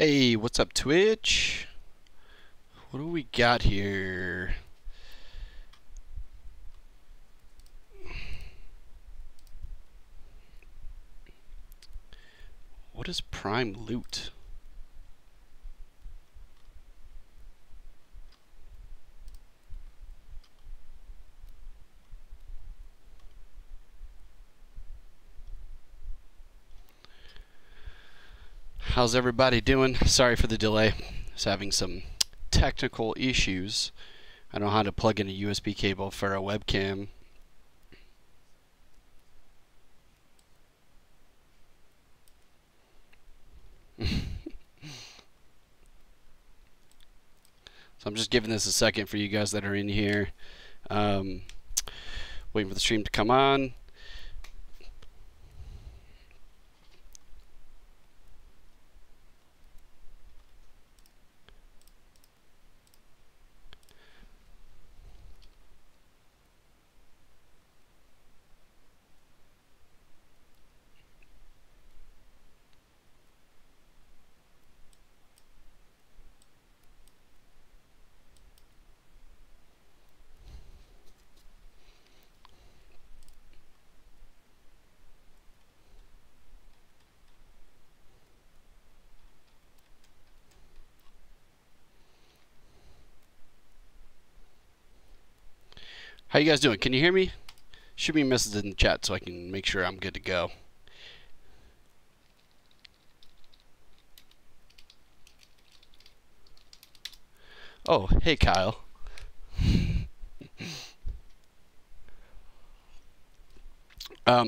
Hey, what's up, Twitch? What do we got here? What is prime loot? How's everybody doing? Sorry for the delay. Just having some technical issues. I don't know how to plug in a USB cable for a webcam. So I'm just giving this a second for you guys that are in here. Waiting for the stream to come on. How you guys doing? Can you hear me? Shoot me a message in the chat so I can make sure I'm good to go. Oh, hey Kyle.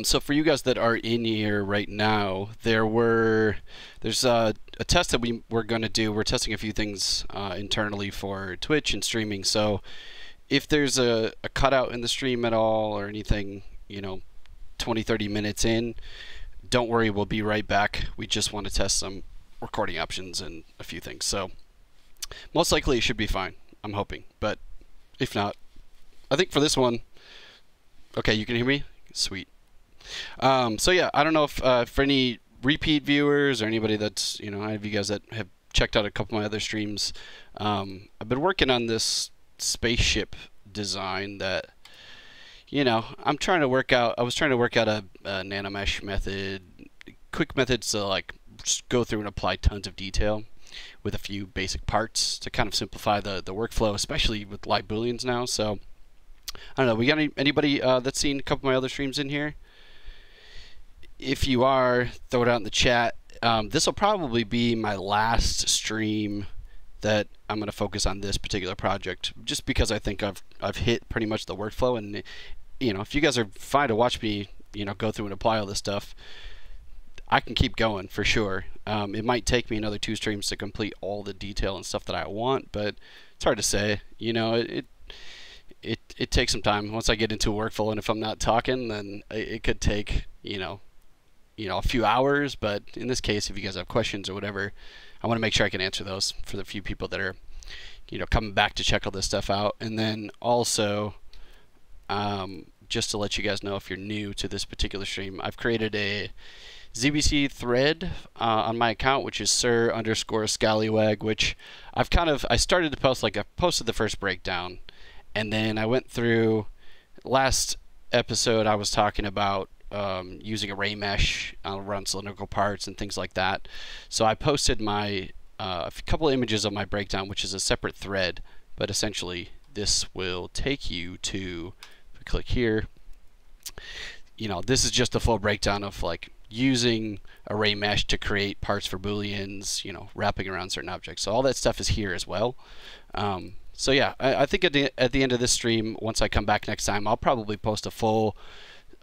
So for you guys that are in here right now, there's a test that we're going to do. We're testing a few things internally for Twitch and streaming. So if there's a cutout in the stream at all or anything, 20-30 minutes in, don't worry, we'll be right back. We just want to test some recording options and a few things. So most likely it should be fine, I'm hoping. But if not, I think for this one, okay, you can hear me? Sweet. So yeah, I don't know if for any repeat viewers or anybody that's, any of you guys that have checked out a couple of my other streams, I've been working on this spaceship design that, I'm trying to work out. I was trying to work out a NanoMesh method, quick methods to like just go through and apply tons of detail with a few basic parts to kind of simplify the workflow, especially with live booleans now. So I don't know. We got anybody that's seen a couple of my other streams in here? If you are, throw it out in the chat. This will probably be my last stream that I'm going to focus on this particular project, just because I think I've hit pretty much the workflow. And if you guys are fine to watch me, go through and apply all this stuff, I can keep going for sure. It might take me another 2 streams to complete all the detail and stuff that I want, but it's hard to say. It takes some time. Once I get into a workflow, and if I'm not talking, then it could take a few hours. But in this case, if you guys have questions or whatever, I want to make sure I can answer those for the few people that are coming back to check all this stuff out. And then also, just to let you guys know, if you're new to this particular stream, I've created a ZBC thread on my account, which is sir_scallywag, which I started to post, like I posted the first breakdown, and then I went through last episode. I was talking about using ArrayMesh around cylindrical parts and things like that. So I posted my a couple of images of my breakdown, which is a separate thread, but essentially this will take you to, if we click here, this is just a full breakdown of like using ArrayMesh to create parts for booleans, wrapping around certain objects. So all that stuff is here as well. So yeah, I think at the end of this stream, once I come back next time, I'll probably post a full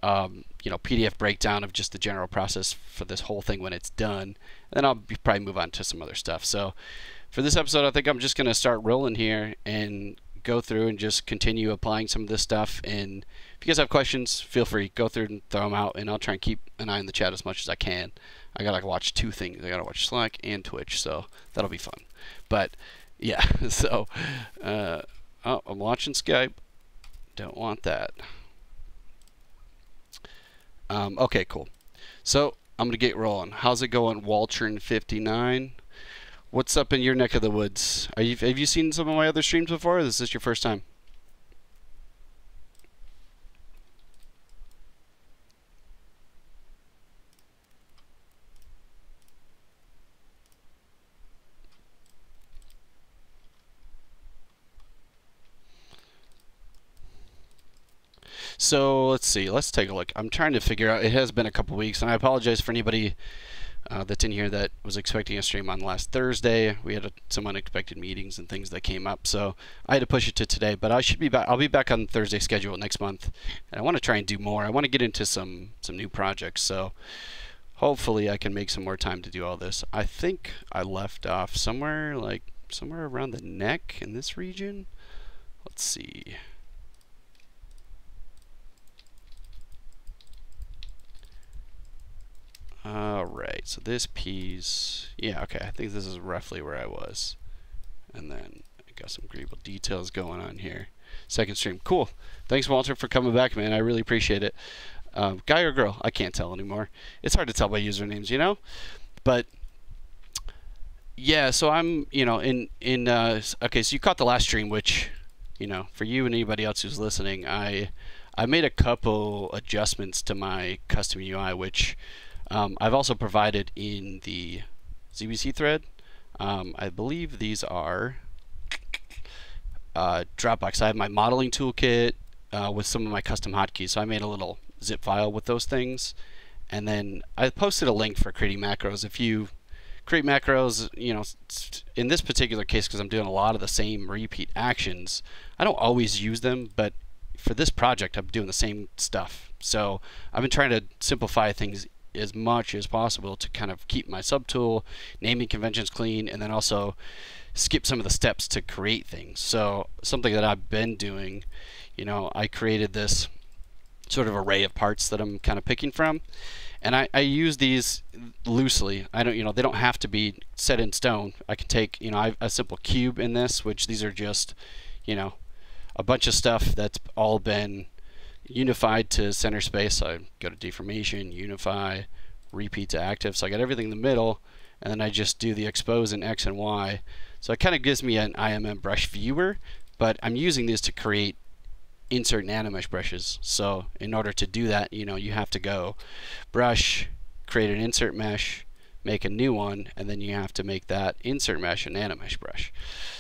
PDF breakdown of just the general process for this whole thing when it's done. And then I'll probably move on to some other stuff. So for this episode, I think I'm just going to start rolling here and go through and just continue applying some of this stuff. And if you guys have questions, feel free, go through and throw them out, and I'll try and keep an eye on the chat as much as I can. I gotta watch 2 things. I gotta watch Slack and Twitch, so that'll be fun. But yeah, so oh, I'm watching Skype. Don't want that. Okay, cool. So I'm gonna get rolling. How's it going, Waltron59? What's up in your neck of the woods? Have you seen some of my other streams before, or is this your first time? So let's see. Let's take a look. I'm trying to figure out. It has been a couple weeks, and I apologize for anybody that's in here that was expecting a stream on last Thursday. We had some unexpected meetings and things that came up, so I had to push it to today. But I should be back. I'll be back on Thursday schedule next month, and I want to try and do more. I want to get into some new projects, so hopefully I can make some more time to do all this. I think I left off somewhere around the neck in this region. Let's see. Alright, so this piece, yeah, okay, I think this is roughly where I was. And then I got some agreeable details going on here. Second stream, cool. Thanks, Walter, for coming back, man. I really appreciate it. Guy or girl? I can't tell anymore. It's hard to tell by usernames, you know? But yeah, so I'm, you know, okay, so you caught the last stream, which, you know, for you and anybody else who's listening, I made a couple adjustments to my custom UI, which I've also provided in the ZBC thread. I believe these are Dropbox. I have my modeling toolkit with some of my custom hotkeys. So I made a little zip file with those things. And then I posted a link for creating macros. If you create macros, you know, in this particular case, because I'm doing a lot of the same repeat actions, I don't always use them, but for this project, I'm doing the same stuff. So I've been trying to simplify things as much as possible to kind of keep my subtool naming conventions clean, and then also skip some of the steps to create things. So something that I've been doing, you know, I created this sort of array of parts that I'm kind of picking from, and I use these loosely. I don't, you know, they don't have to be set in stone. I can take, you know, I have a simple cube in this, which these are just, you know, a bunch of stuff that's all been unified to center space. So I go to deformation, unify, repeat to active. So I got everything in the middle, and then I just do the expose in X and Y. So it kind of gives me an IMM brush viewer, but I'm using these to create insert and ArrayMesh brushes. So in order to do that, you know, you have to go brush, create an insert mesh, make a new one, and then you have to make that insert mesh an ArrayMesh brush.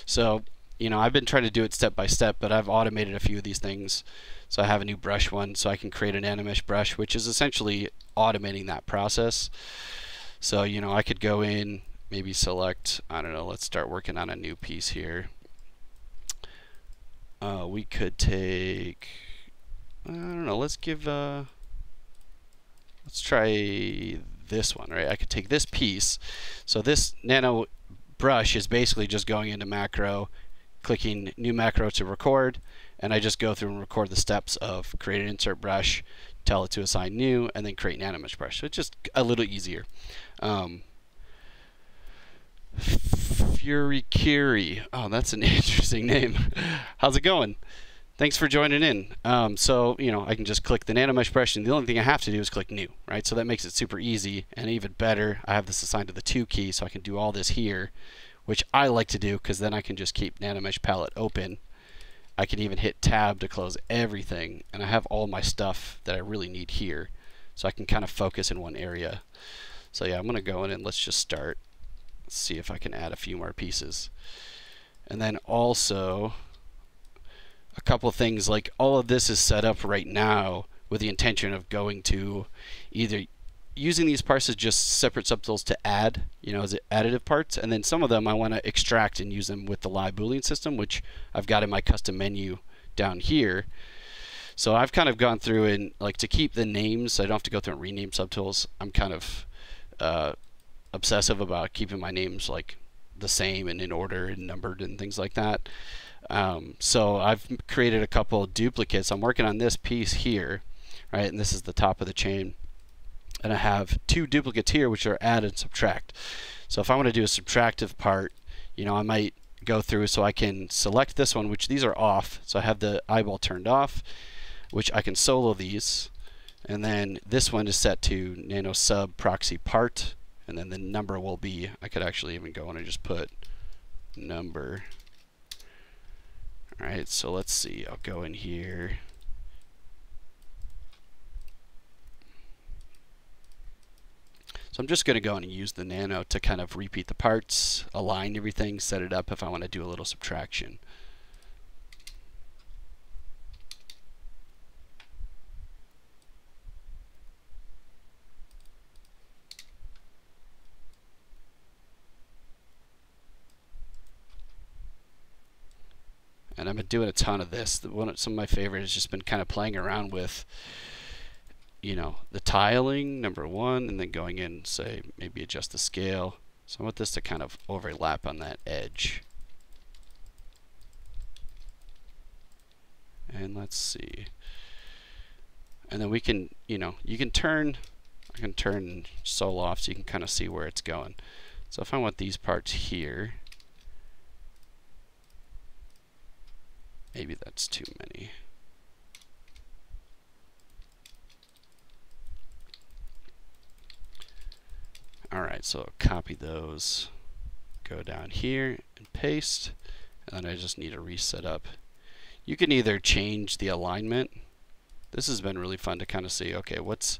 So, you know, I've been trying to do it step by step, but I've automated a few of these things. So I have a new brush one, so I can create an ArrayMesh brush, which is essentially automating that process. So, you know, I could go in, maybe select, I don't know, let's start working on a new piece here. We could take, I don't know, let's try this one, right? I could take this piece. So this nano brush is basically just going into macro, clicking new macro to record, and I just go through and record the steps of create an insert brush, tell it to assign new, and then create an ArrayMesh brush. So it's just a little easier. Furikiri. Oh, that's an interesting name. How's it going? Thanks for joining in. So, you know, I can just click the ArrayMesh brush, and the only thing I have to do is click new, right? So that makes it super easy, and even better, I have this assigned to the 2 key, so I can do all this here, which I like to do because then I can just keep ArrayMesh palette open. I can even hit tab to close everything, and I have all my stuff that I really need here, so I can kind of focus in one area. So yeah, I'm going to go in and let's just start. Let's see if I can add a few more pieces. And then also a couple of things, like all of this is set up right now with the intention of going to either using these parts as just separate subtools to add, you know, as additive parts, and then some of them I want to extract and use them with the live Boolean system, which I've got in my custom menu down here. So I've kind of gone through and, like, to keep the names, so I don't have to go through and rename subtools. I'm kind of obsessive about keeping my names like the same and in order and numbered and things like that. So I've created a couple of duplicates. I'm working on this piece here, right, and this is the top of the chain. And I have 2 duplicates here, which are add and subtract. So if I want to do a subtractive part, you know, I might go through, so I can select this one, which these are off. So I have the eyeball turned off, which I can solo these. And then this one is set to nano sub proxy part. and then the number will be, I could actually even go in and just put number. Alright, so let's see, I'll go in here. So I'm just going to go in and use the nano to kind of repeat the parts, align everything, set it up if I want to do a little subtraction. And I've been doing a ton of this. Some of my favorite has just been kind of playing around with, you know, the tiling, number one, and then going in, say, maybe adjust the scale. So I want this to kind of overlap on that edge. And let's see. And then we can, you know, you can turn, I can turn Sol off so you can kind of see where it's going. So if I want these parts here, maybe that's too many. Alright, so copy those, go down here and paste, and then I just need to reset up. You can either change the alignment. This has been really fun to kind of see, okay, what's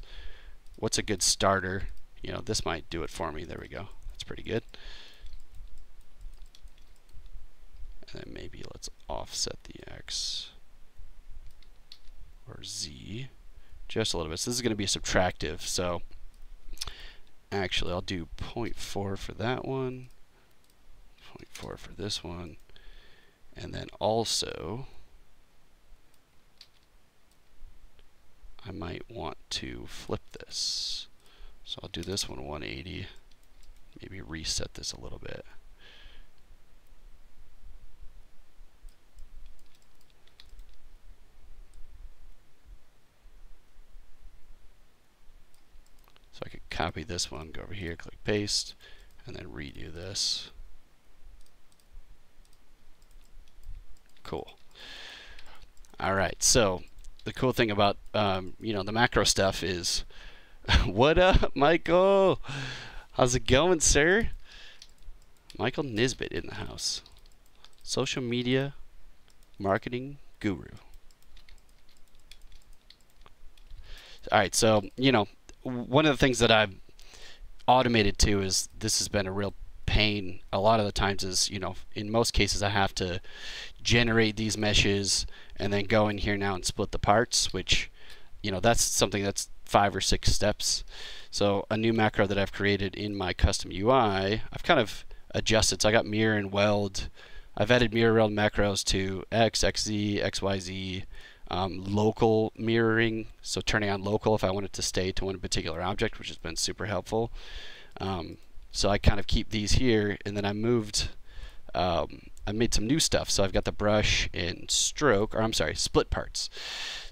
a good starter? You know, this might do it for me. There we go. That's pretty good. And then maybe let's offset the X or Z just a little bit. So this is going to be subtractive. So actually, I'll do 0.4 for that one, 0.4 for this one, and then also I might want to flip this. So I'll do this one 180, maybe reset this a little bit. So I could copy this one, go over here, click paste, and then redo this. Cool. All right, so the cool thing about you know, the macro stuff is, what up, Michael? How's it going, sir? Michael Nisbet in the house. Social media marketing guru. All right, so you know, one of the things that I've automated too is this has been a real pain a lot of the times is, you know, in most cases I have to generate these meshes and then go in here now and split the parts, which, you know, that's something that's 5 or 6 steps. So a new macro that I've created in my custom UI, I've kind of adjusted. So I got mirror and weld. I've added mirror weld macros to X, XZ, XYZ, local mirroring, so turning on local if I want it to stay to one particular object, which has been super helpful. So I kind of keep these here, and then I moved, I made some new stuff. So I've got the brush and stroke, or I'm sorry, split parts.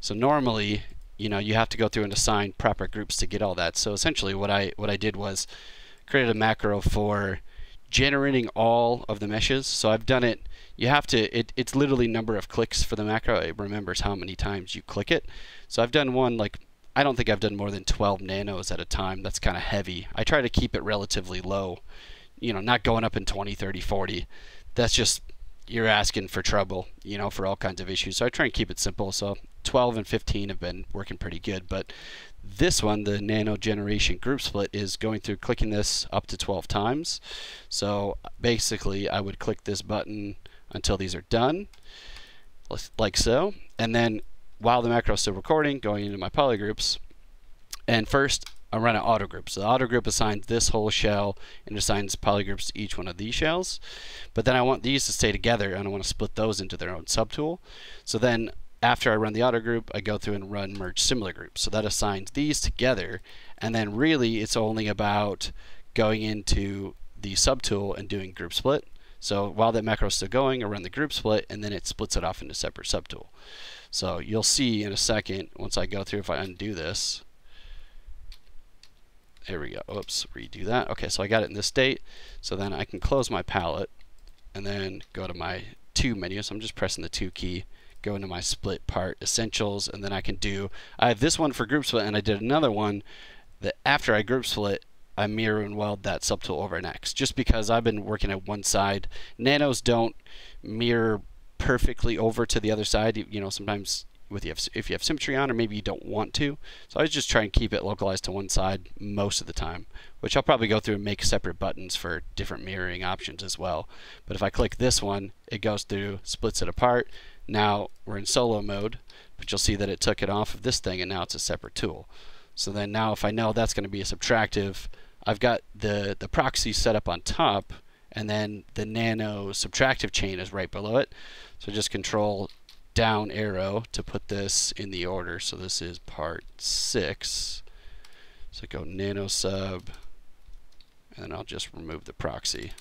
So normally, you know, you have to go through and assign proper groups to get all that. So essentially what I did was created a macro for generating all of the meshes. So I've done it, you have to, it's literally number of clicks for the macro. It remembers how many times you click it. So I've done one, like, I don't think I've done more than 12 nanos at a time. That's kind of heavy. I try to keep it relatively low, you know, not going up in 20, 30, 40. That's just, you're asking for trouble, you know, for all kinds of issues. So I try and keep it simple. So 12 and 15 have been working pretty good. But this one, the nano generation group split, is going through clicking this up to 12 times. So basically, I would click this button until these are done, like so. And then while the macro is still recording, going into my polygroups, and first I run an auto group. So the auto group assigns this whole shell and assigns polygroups to each one of these shells. But then I want these to stay together, and I want to split those into their own subtool. So then after I run the auto group, I go through and run merge similar groups. So that assigns these together, and then really it's only about going into the subtool and doing group split. So while that macro is still going, I run the group split, and then it splits it off into separate subtool. So you'll see in a second, once I go through, if I undo this, there we go. Oops, redo that. Okay, so I got it in this state. So then I can close my palette and then go to my 2 menu. So I'm just pressing the 2 key, go into my split part essentials, and then I can do, I have this one for group split, and I did another one that after I group split, I mirror and weld that subtool over an X, just because I've been working at one side. Nanos don't mirror perfectly over to the other side. You know, sometimes if you have symmetry on, or maybe you don't want to. So I was just trying to keep it localized to one side most of the time, which I'll probably go through and make separate buttons for different mirroring options as well. But if I click this one, it goes through, splits it apart. Now we're in solo mode, but you'll see that it took it off of this thing, and now it's a separate tool. So then now if I know that's going to be a subtractive, I've got the proxy set up on top, and then the nano subtractive chain is right below it. So just control down arrow to put this in the order. So this is part 6. So go nano sub, and then I'll just remove the proxy.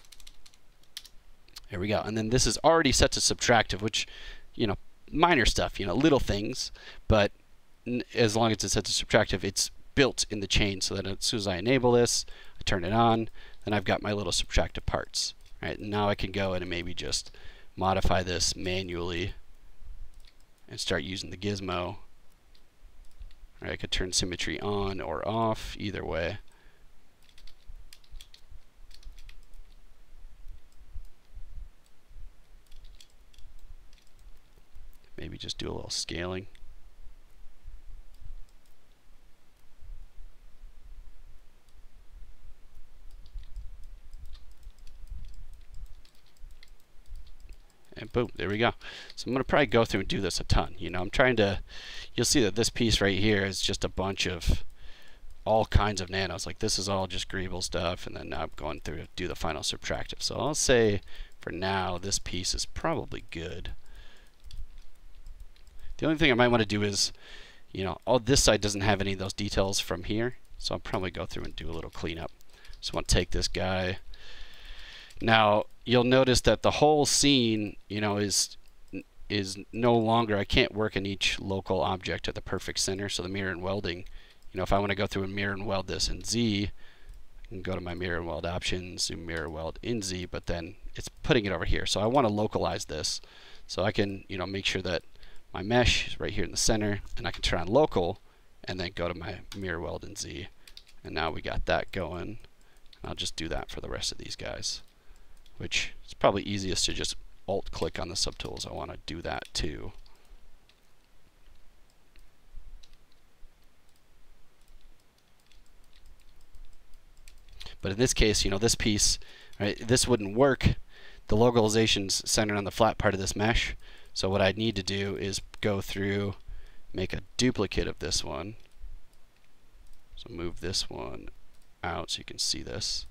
There we go. And then this is already set to subtractive, which, you know, minor stuff, you know, little things, but as long as it's set to subtractive, it's built in the chain, so that as soon as I enable this, I turn it on, then I've got my little subtractive parts. Right? And now I can go in and maybe just modify this manually and start using the gizmo. Right, I could turn symmetry on or off, either way. Maybe just do a little scaling. And boom, there we go. So I'm going to probably go through and do this a ton. You know, I'm trying to, you'll see that this piece right here is just a bunch of all kinds of nanos. Like this is all just greeble stuff, and then now I'm going through to do the final subtractive. So I'll say for now this piece is probably good. The only thing I might want to do is, you know, all this side doesn't have any of those details from here, so I'll probably go through and do a little cleanup. So I want to take this guy. Now you'll notice that the whole scene, you know, is no longer, I can't work in each local object at the perfect center. So the mirror and welding, you know, if I want to go through and mirror and weld this in Z, I can go to my mirror and weld options, do mirror weld in Z, but then it's putting it over here. So I want to localize this, so I can, you know, make sure that my mesh is right here in the center, and I can turn on local and then go to my mirror weld in Z, and now we got that going. I'll just do that for the rest of these guys, which is probably easiest to just alt click on the subtools. I want to do that too. But in this case, you know, this piece, right, this wouldn't work. The localization's centered on the flat part of this mesh. So what I need to do is go through, make a duplicate of this one. So move this one out so you can see this.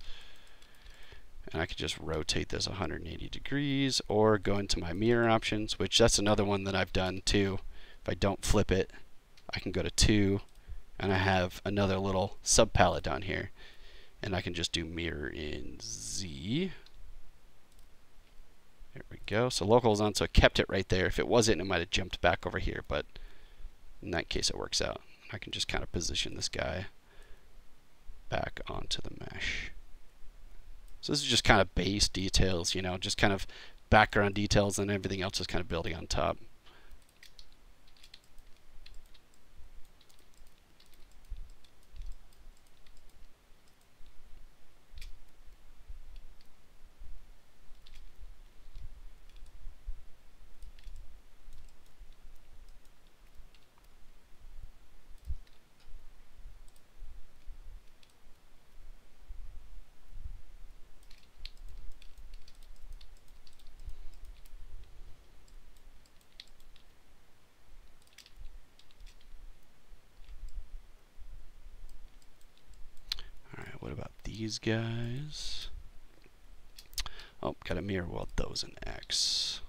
And I could just rotate this 180 degrees, or go into my mirror options, which that's another one that I've done too. If I don't flip it, I can go to 2, and I have another little sub palette down here. And I can just do mirror in Z. There we go. So local is on, so it kept it right there. If it wasn't, it might have jumped back over here, but in that case it works out. I can just kind of position this guy back onto the mesh. So this is just kind of base details, you know, just kind of background details, and everything else is kind of building on top. What about these guys? Oh, gotta mirror weld those in X.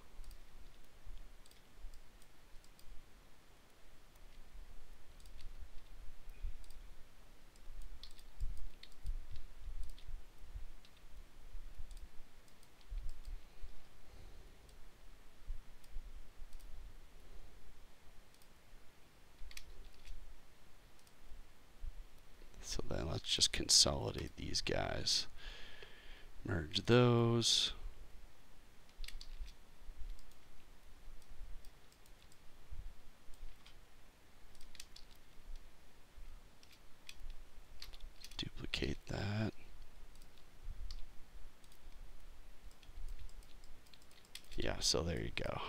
So then let's just consolidate these guys. Merge those. Duplicate that. Yeah, so there you go.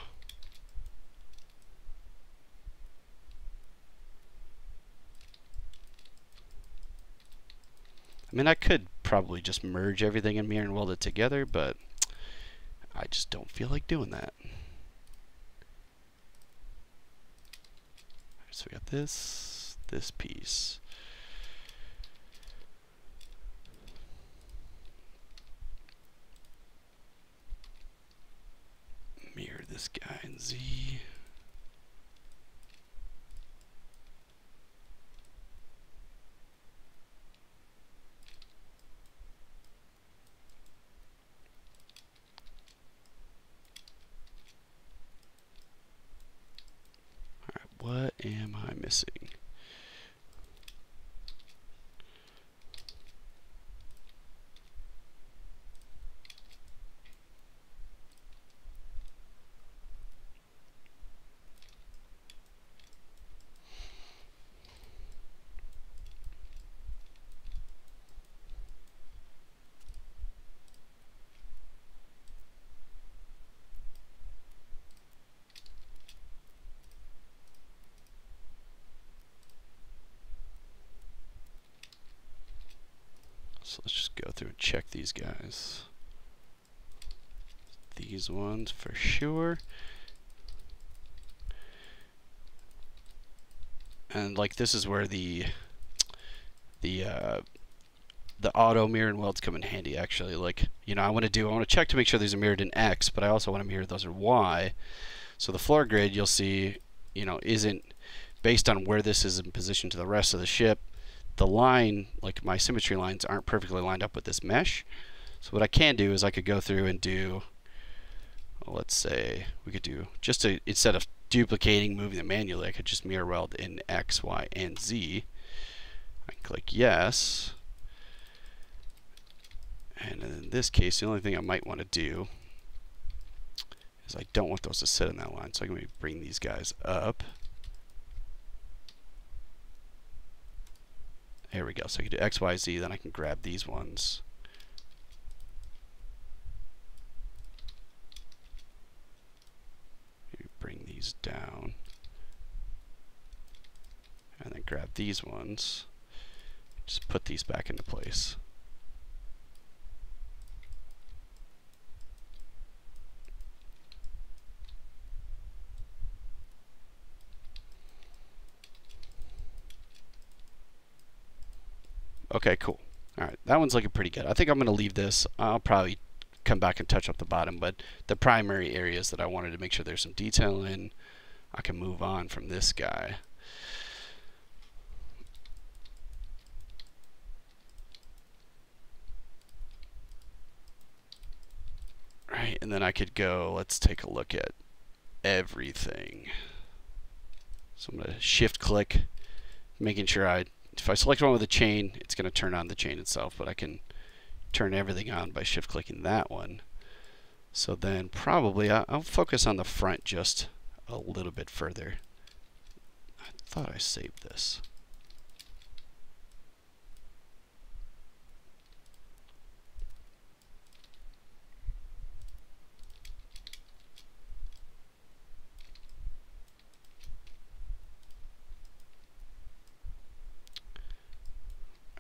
I mean, I could probably just merge everything in mirror and weld it together, but I just don't feel like doing that. So we got this piece. Mirror this guy in Z. What am I missing? So let's just go through and check these guys. These ones for sure. And like this is where the auto mirror and welds come in handy actually. Like, you know, I want to check to make sure these are mirrored in X, but I also want to mirror those in Y. So the floor grid you'll see, you know, isn't based on where this is in position to the rest of the ship. The line, like my symmetry lines, aren't perfectly lined up with this mesh. So what I can do is I could go through and do, well, let's say we could do just to, instead of duplicating, moving them manually, I could just mirror weld in X, Y, and Z. I can click yes. And in this case, the only thing I might want to do is I don't want those to sit in that line. So I'm going to bring these guys up. There we go. So I can do X, Y, Z, then I can grab these ones. Maybe bring these down. And then grab these ones. Just put these back into place. Okay, cool. Alright, that one's looking pretty good. I think I'm going to leave this. I'll probably come back and touch up the bottom, but the primary areas that I wanted to make sure there's some detail in, I can move on from this guy. Right, and then I could go, let's take a look at everything. So I'm going to shift click, making sure if I select one with a chain, it's going to turn on the chain itself, but I can turn everything on by shift clicking that one. So then probably I'll focus on the front just a little bit further. I thought I saved this.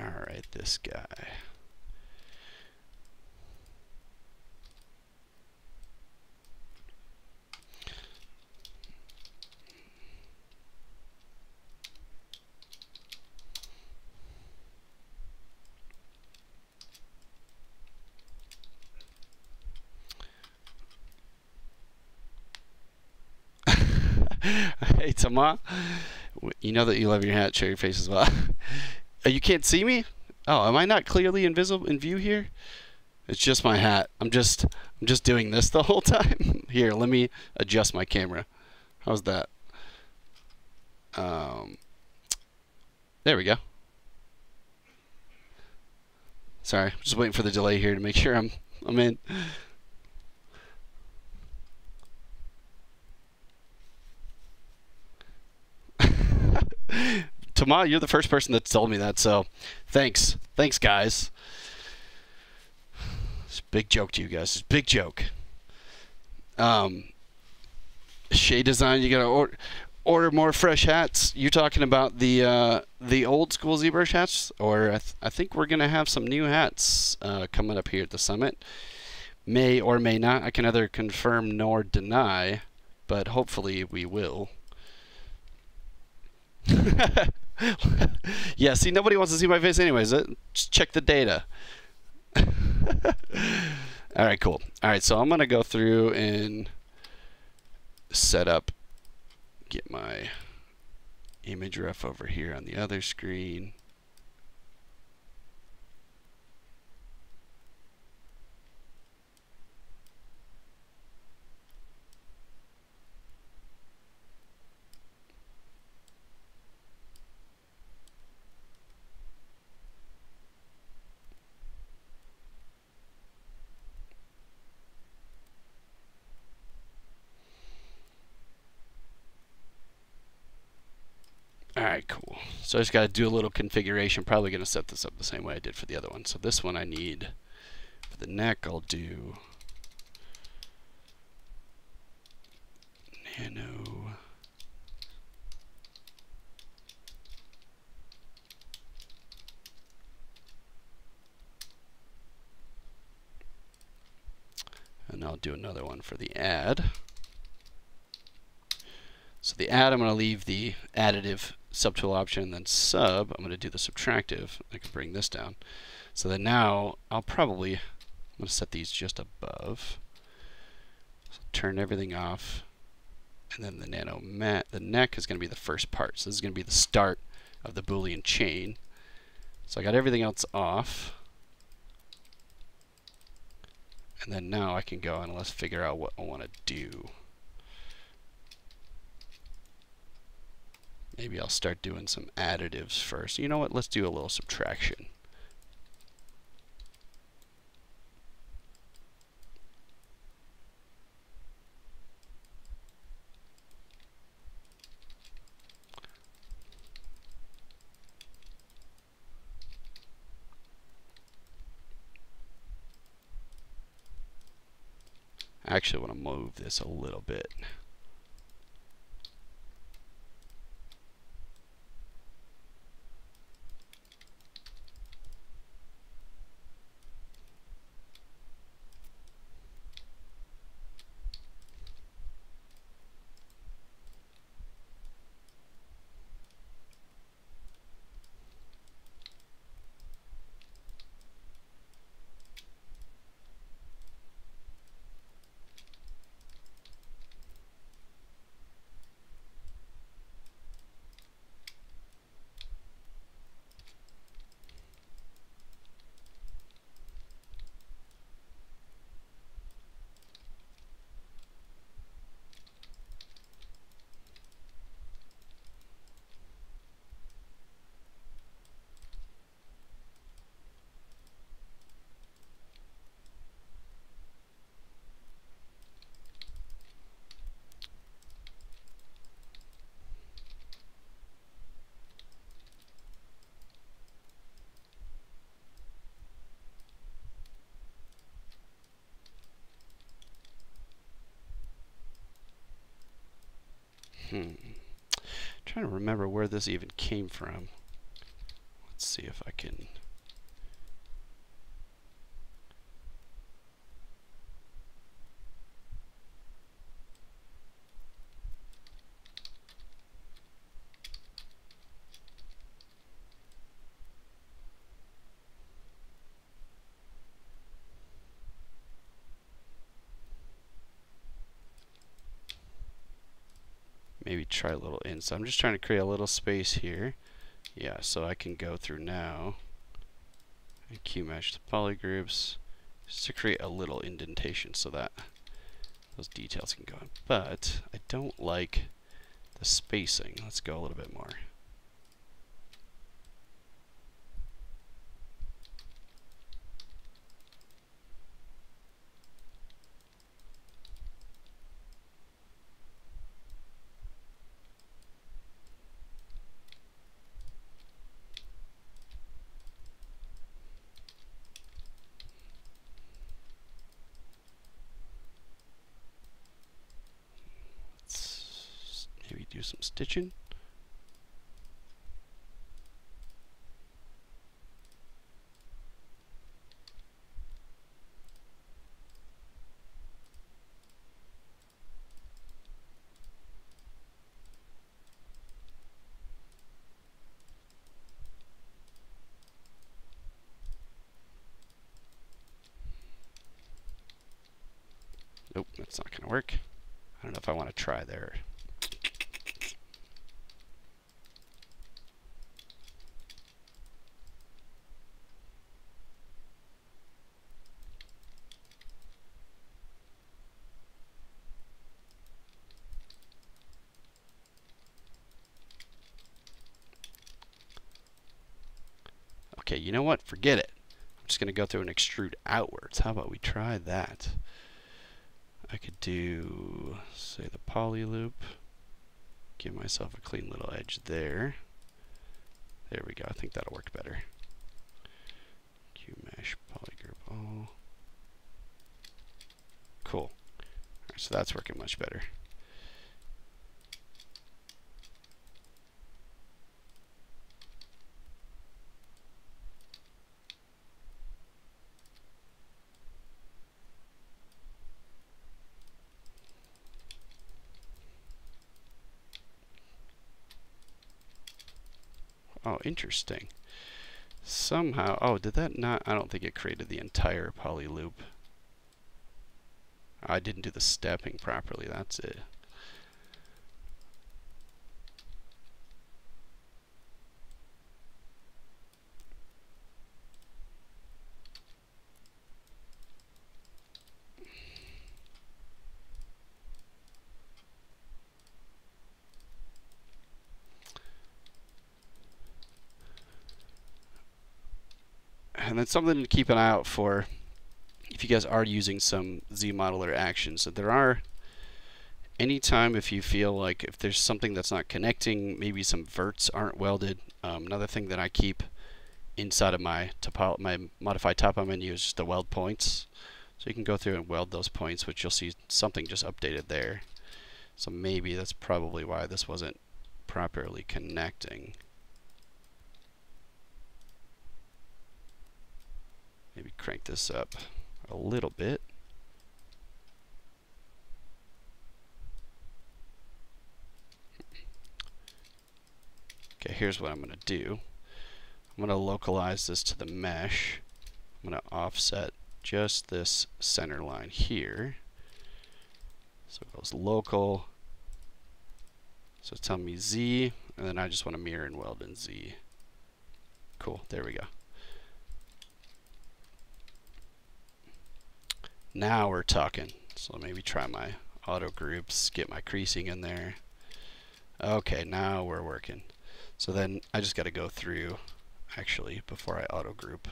Alright, this guy. Hey, Tama. You know that you love your hat, show your face as well. You can't see me? Oh, am I not clearly invisible in view here? It's just my hat. I'm just doing this the whole time. Here, let me adjust my camera. How's that? There we go. Sorry, just waiting for the delay here to make sure I'm in. Tama, you're the first person that's told me that, so thanks. Thanks, guys. It's a big joke to you guys. It's a big joke. Shea Design, you gotta order more fresh hats. You talking about the old school ZBrush hats, or I think we're gonna have some new hats coming up here at the summit. May or may not. I can neither confirm nor deny, but hopefully we will. Yeah, see, nobody wants to see my face anyways. Just check the data. All right, cool. All right, so I'm going to go through and set up, get my image ref over here on the other screen. Alright, cool. So I just got to do a little configuration. Probably going to set this up the same way I did for the other one. So this one I need, for the neck, I'll do nano. And I'll do another one for the add. So the add, I'm going to leave the additive subtool option, and then sub, I'm going to do the subtractive. I can bring this down. So then now I'm going to set these just above. So turn everything off. And then the neck is going to be the first part. So this is going to be the start of the Boolean chain. So I got everything else off. And then now I can go and let's figure out what I want to do. Maybe I'll start doing some additives first. You know what? Let's do a little subtraction. I actually want to move this a little bit. Trying to remember where this even came from. Let's see if I can. Maybe try a little in. So I'm just trying to create a little space here. Yeah, so I can go through now and key mesh the polygroups just to create a little indentation so that those details can go in. But I don't like the spacing. Let's go a little bit more. some stitching. Nope, that's not going to work. I don't know if I want to try there. Okay, you know what? Forget it. I'm just going to go through and extrude outwards. How about we try that? I could do, say, the poly loop. Give myself a clean little edge there. There we go. I think that'll work better. Q-mesh, polygroup all. Cool. All right, so that's working much better. Oh, interesting. Somehow, oh, did that not? I don't think it created the entire poly loop. I didn't do the stepping properly, that's it. And then something to keep an eye out for if you guys are using some ZModeler actions. So there are, anytime if you feel like if there's something that's not connecting, maybe some verts aren't welded. Another thing that I keep inside of my modified topo menu is just the weld points. So you can go through and weld those points, which you'll see something just updated there. So maybe that's probably why this wasn't properly connecting. Maybe crank this up a little bit. Okay, here's what I'm going to do. I'm going to localize this to the mesh. I'm going to offset just this center line here. So it goes local. So tell me Z, and then I just want to mirror and weld in Z. Cool, there we go. Now we're talking. So maybe try my auto groups, get my creasing in there. Okay, now we're working. So then I just got to go through, actually, before I auto group.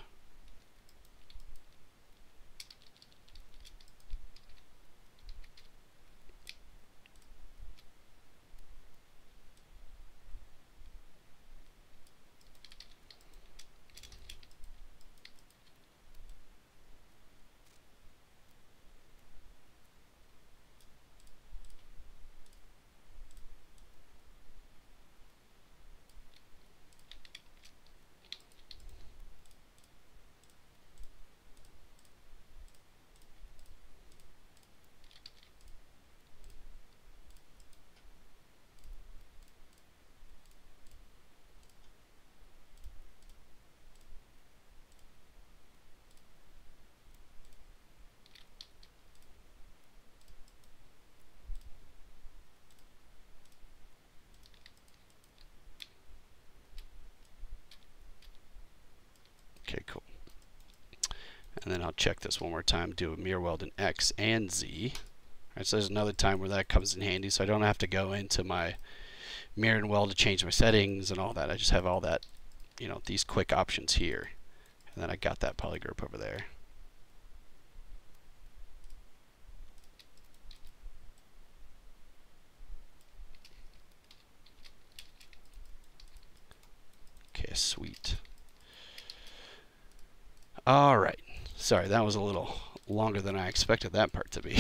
Okay, cool. And then I'll check this one more time, do a mirror weld in X and Z. All right, so there's another time where that comes in handy, so I don't have to go into my mirror and weld to change my settings and all that. I just have all that, you know, these quick options here. And then I got that poly group over there. Okay, sweet. All right. Sorry, that was a little longer than I expected that part to be.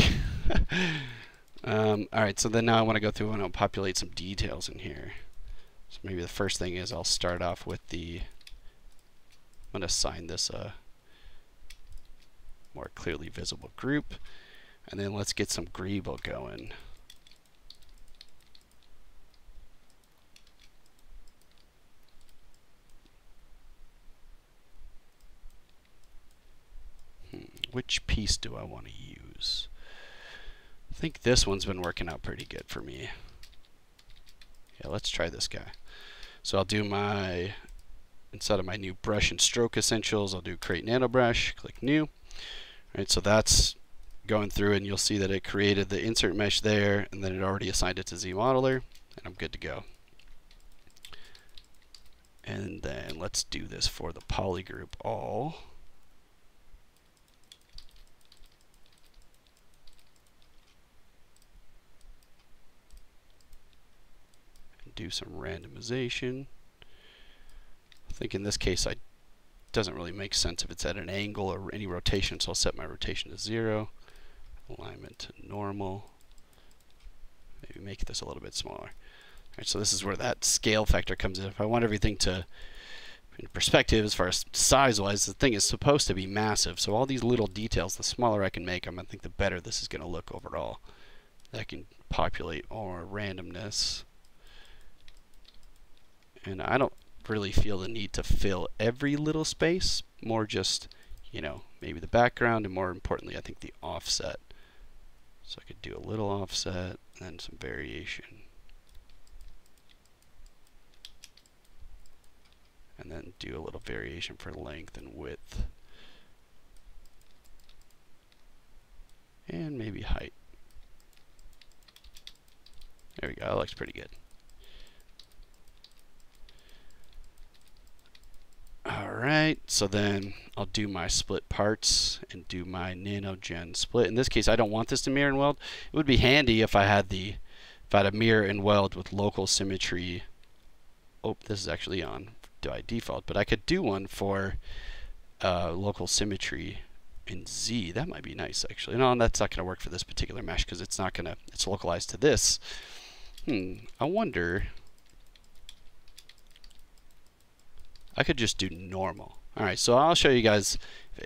Alright, so then now I want to go through and I'll populate some details in here. So maybe the first thing is I'll start off with the, I'm going to assign this a more clearly visible group, and then let's get some greeble going. Which piece do I want to use? I think this one's been working out pretty good for me. Yeah, let's try this guy. So I'll do my, instead of my new brush and stroke essentials, I'll do create nano brush, click new. All right, so that's going through, and you'll see that it created the insert mesh there, and then it already assigned it to ZModeler, and I'm good to go. And then let's do this for the polygroup all. Do some randomization. I think in this case it doesn't really make sense if it's at an angle or any rotation, so I'll set my rotation to 0, alignment to normal, maybe make this a little bit smaller. All right, so this is where that scale factor comes in. If I want everything to, in perspective as far as size wise, the thing is supposed to be massive, so all these little details, the smaller I can make them, I think the better this is going to look overall. I can populate more randomness. And I don't really feel the need to fill every little space, more just, you know, maybe the background, and more importantly, I think the offset. So I could do a little offset and then some variation. And then do a little variation for length and width. And maybe height. There we go, that looks pretty good. Alright, so then I'll do my split parts and do my nanogen split. In this case, I don't want this to mirror and weld. It would be handy if I had a mirror and weld with local symmetry. Oh, this is actually on by default, but I could do one for local symmetry in Z. That might be nice, actually. No, that's not going to work for this particular mesh because it's not going to, it's localized to this. I wonder. I could just do normal. Alright, so I'll show you guys,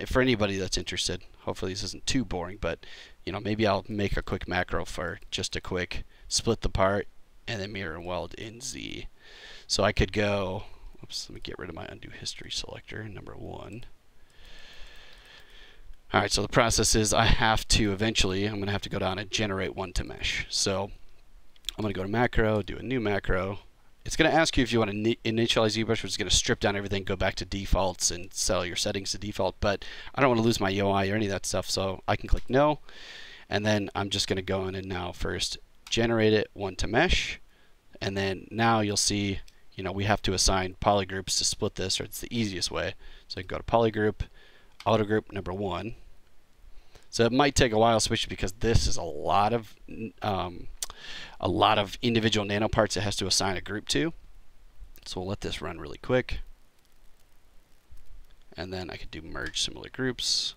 for anybody that's interested, hopefully this isn't too boring, but you know, maybe I'll make a quick macro for just a quick split the part and then mirror and weld in Z. So I could go, oops, let me get rid of my undo history selector, number 1. Alright, so the process is I have to eventually, I'm going to have to go down and generate one to mesh. So I'm going to go to macro, do a new macro. It's going to ask you if you want to initialize ZBrush, which is going to strip down everything, go back to defaults, and set all your settings to default. But I don't want to lose my UI or any of that stuff, so I can click no. And then I'm just going to go in and now first generate it one to mesh. And then now you'll see, you know, we have to assign polygroups to split this, or it's the easiest way. So I can go to polygroup, auto group number 1. So it might take a while to switch because this is a lot of individual nano parts it has to assign a group to. So we'll let this run really quick. And then I could do merge similar groups.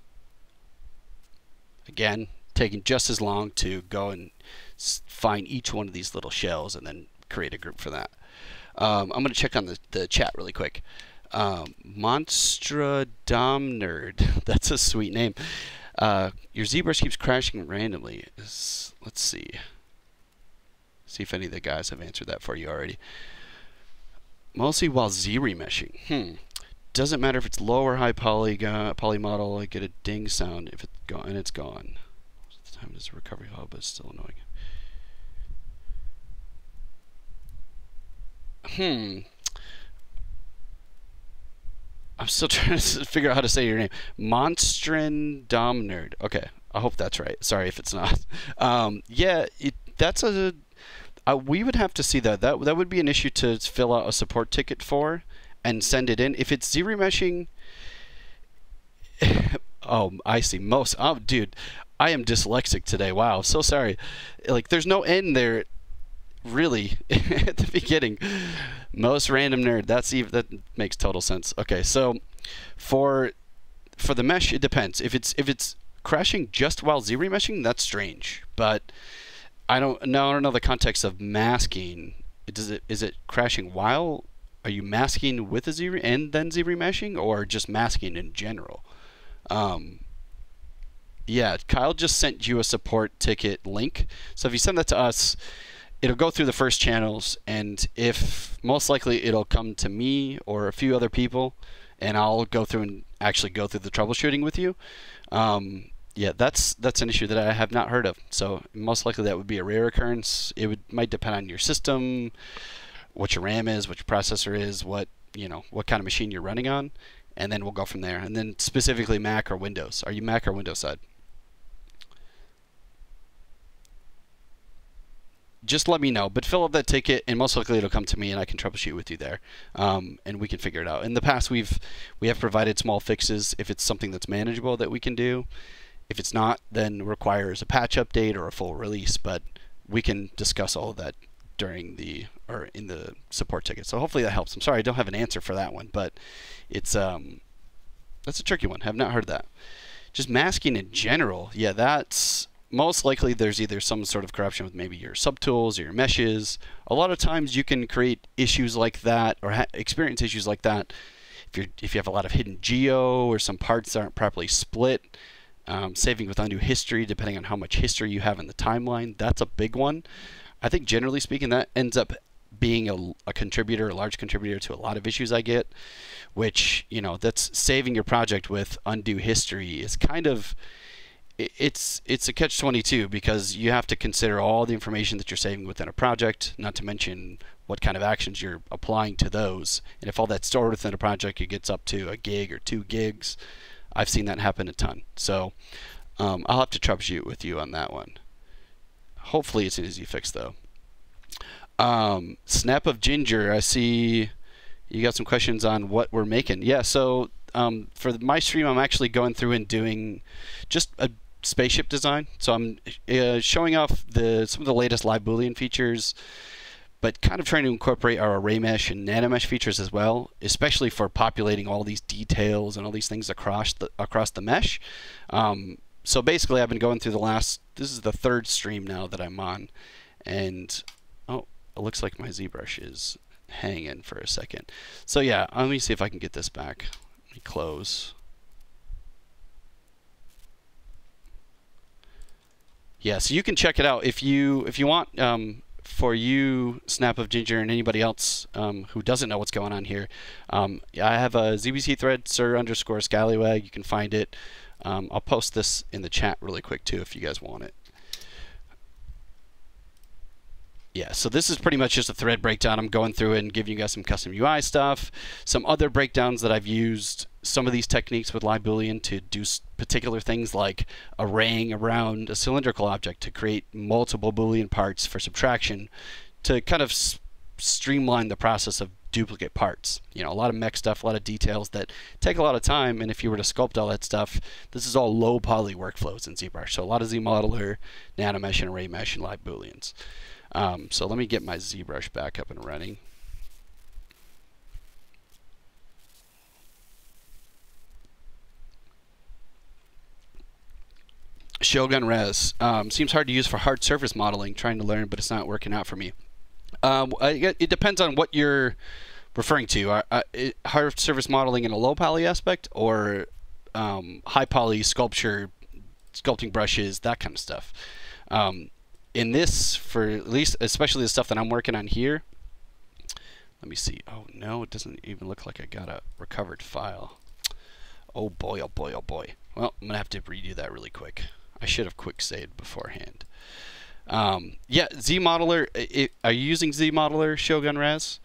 Again, taking just as long to go and find each one of these little shells and then create a group for that. I'm going to check on the chat really quick. Monstradomnerd, that's a sweet name. Your ZBrush keeps crashing randomly. Let's see. See if any of the guys have answered that for you already. Mostly while Z-remeshing. Doesn't matter if it's low or high poly model. I get a ding sound if it's gone, and it's gone. Most of the time it's a recovery hub, but it's still annoying. I'm still trying to figure out how to say your name. Monstradomnerd. Okay, I hope that's right. Sorry if it's not. Yeah, that's a. We would have to see that. That would be an issue to fill out a support ticket for and send it in. If it's Z-remeshing, oh, I see. Oh, dude, I am dyslexic today. Wow, so sorry. Like, there's no N there, really, at the beginning. Most random nerd. That makes total sense. Okay, so for the mesh, it depends. If it's crashing just while Z-remeshing, that's strange. But I don't know the context of masking. Is it crashing while? Are you masking with a Z and then ZBrush or just masking in general? Yeah, Kyle just sent you a support ticket link. So if you send that to us, it'll go through the first channels, and if most likely it'll come to me or a few other people, and I'll go through and actually go through the troubleshooting with you. Yeah, that's an issue that I have not heard of. So most likely that would be a rare occurrence. It might depend on your system, what your RAM is, what your processor is, what kind of machine you're running on, and then we'll go from there. And then specifically Mac or Windows. Are you Mac or Windows side? Just let me know, but fill out that ticket, and most likely it'll come to me, and I can troubleshoot with you there, and we can figure it out. In the past, we have provided small fixes if it's something that's manageable that we can do. If it's not, then requires a patch update or a full release, but we can discuss all of that during in the support ticket. So hopefully that helps. I'm sorry I don't have an answer for that one, but it's that's a tricky one. Have not heard that. Just masking in general, yeah, that's most likely there's either some sort of corruption with maybe your subtools or your meshes. A lot of times you can create issues like that or experience issues like that if you have a lot of hidden geo or some parts aren't properly split. Saving with undo history, depending on how much history you have in the timeline, that's a big one. I think generally speaking that ends up being a contributor, a large contributor to a lot of issues I get, which, that's saving your project with undo history is kind of, it's a catch-22 because you have to consider all the information that you're saving within a project, not to mention what kind of actions you're applying to those. And if all that's stored within a project, it gets up to a gig or 2 gigs. I've seen that happen a ton. So I'll have to troubleshoot with you on that one. Hopefully it's an easy fix though. Snap of Ginger, I see you got some questions on what we're making. Yeah, so for my stream, I'm actually going through and doing just a spaceship design. So I'm showing off some of the latest live Boolean features, but kind of trying to incorporate our ArrayMesh and NanoMesh features as well, especially for populating all these details and all these things across the mesh. So basically, I've been going through this is the 3rd stream now that I'm on, and oh, it looks like my ZBrush is hanging for a second. So yeah, let me see if I can get this back. Let me close. Yeah, so you can check it out if you want. For you, Snap of Ginger, and anybody else who doesn't know what's going on here, I have a ZBC thread, sir_scallywag. You can find it. I'll post this in the chat really quick too if you guys want it. Yeah, so this is pretty much just a thread breakdown. I'm going through and giving you guys some custom UI stuff, some other breakdowns that I've used, some of these techniques with live Boolean to do particular things like arraying around a cylindrical object to create multiple Boolean parts for subtraction to kind of streamline the process of duplicate parts. A lot of mech stuff, a lot of details that take a lot of time, and if you were to sculpt all that stuff, this is all low poly workflows in ZBrush. So a lot of ZModeler, NanoMesh, and ArrayMesh, and live Booleans. So let me get my ZBrush back up and running. Shogun Res seems hard to use for hard surface modeling. Trying to learn, but it's not working out for me. It depends on what you're referring to. Hard surface modeling in a low poly aspect, or high poly sculpting brushes, that kind of stuff. In this, for at least, especially the stuff that I'm working on here, let me see. Oh no, it doesn't even look like I got a recovered file. Oh boy, oh boy, oh boy. Well, I'm gonna have to redo that really quick. I should have quick saved beforehand. Yeah, ZModeler. Are you using ZModeler, Shogun Raz?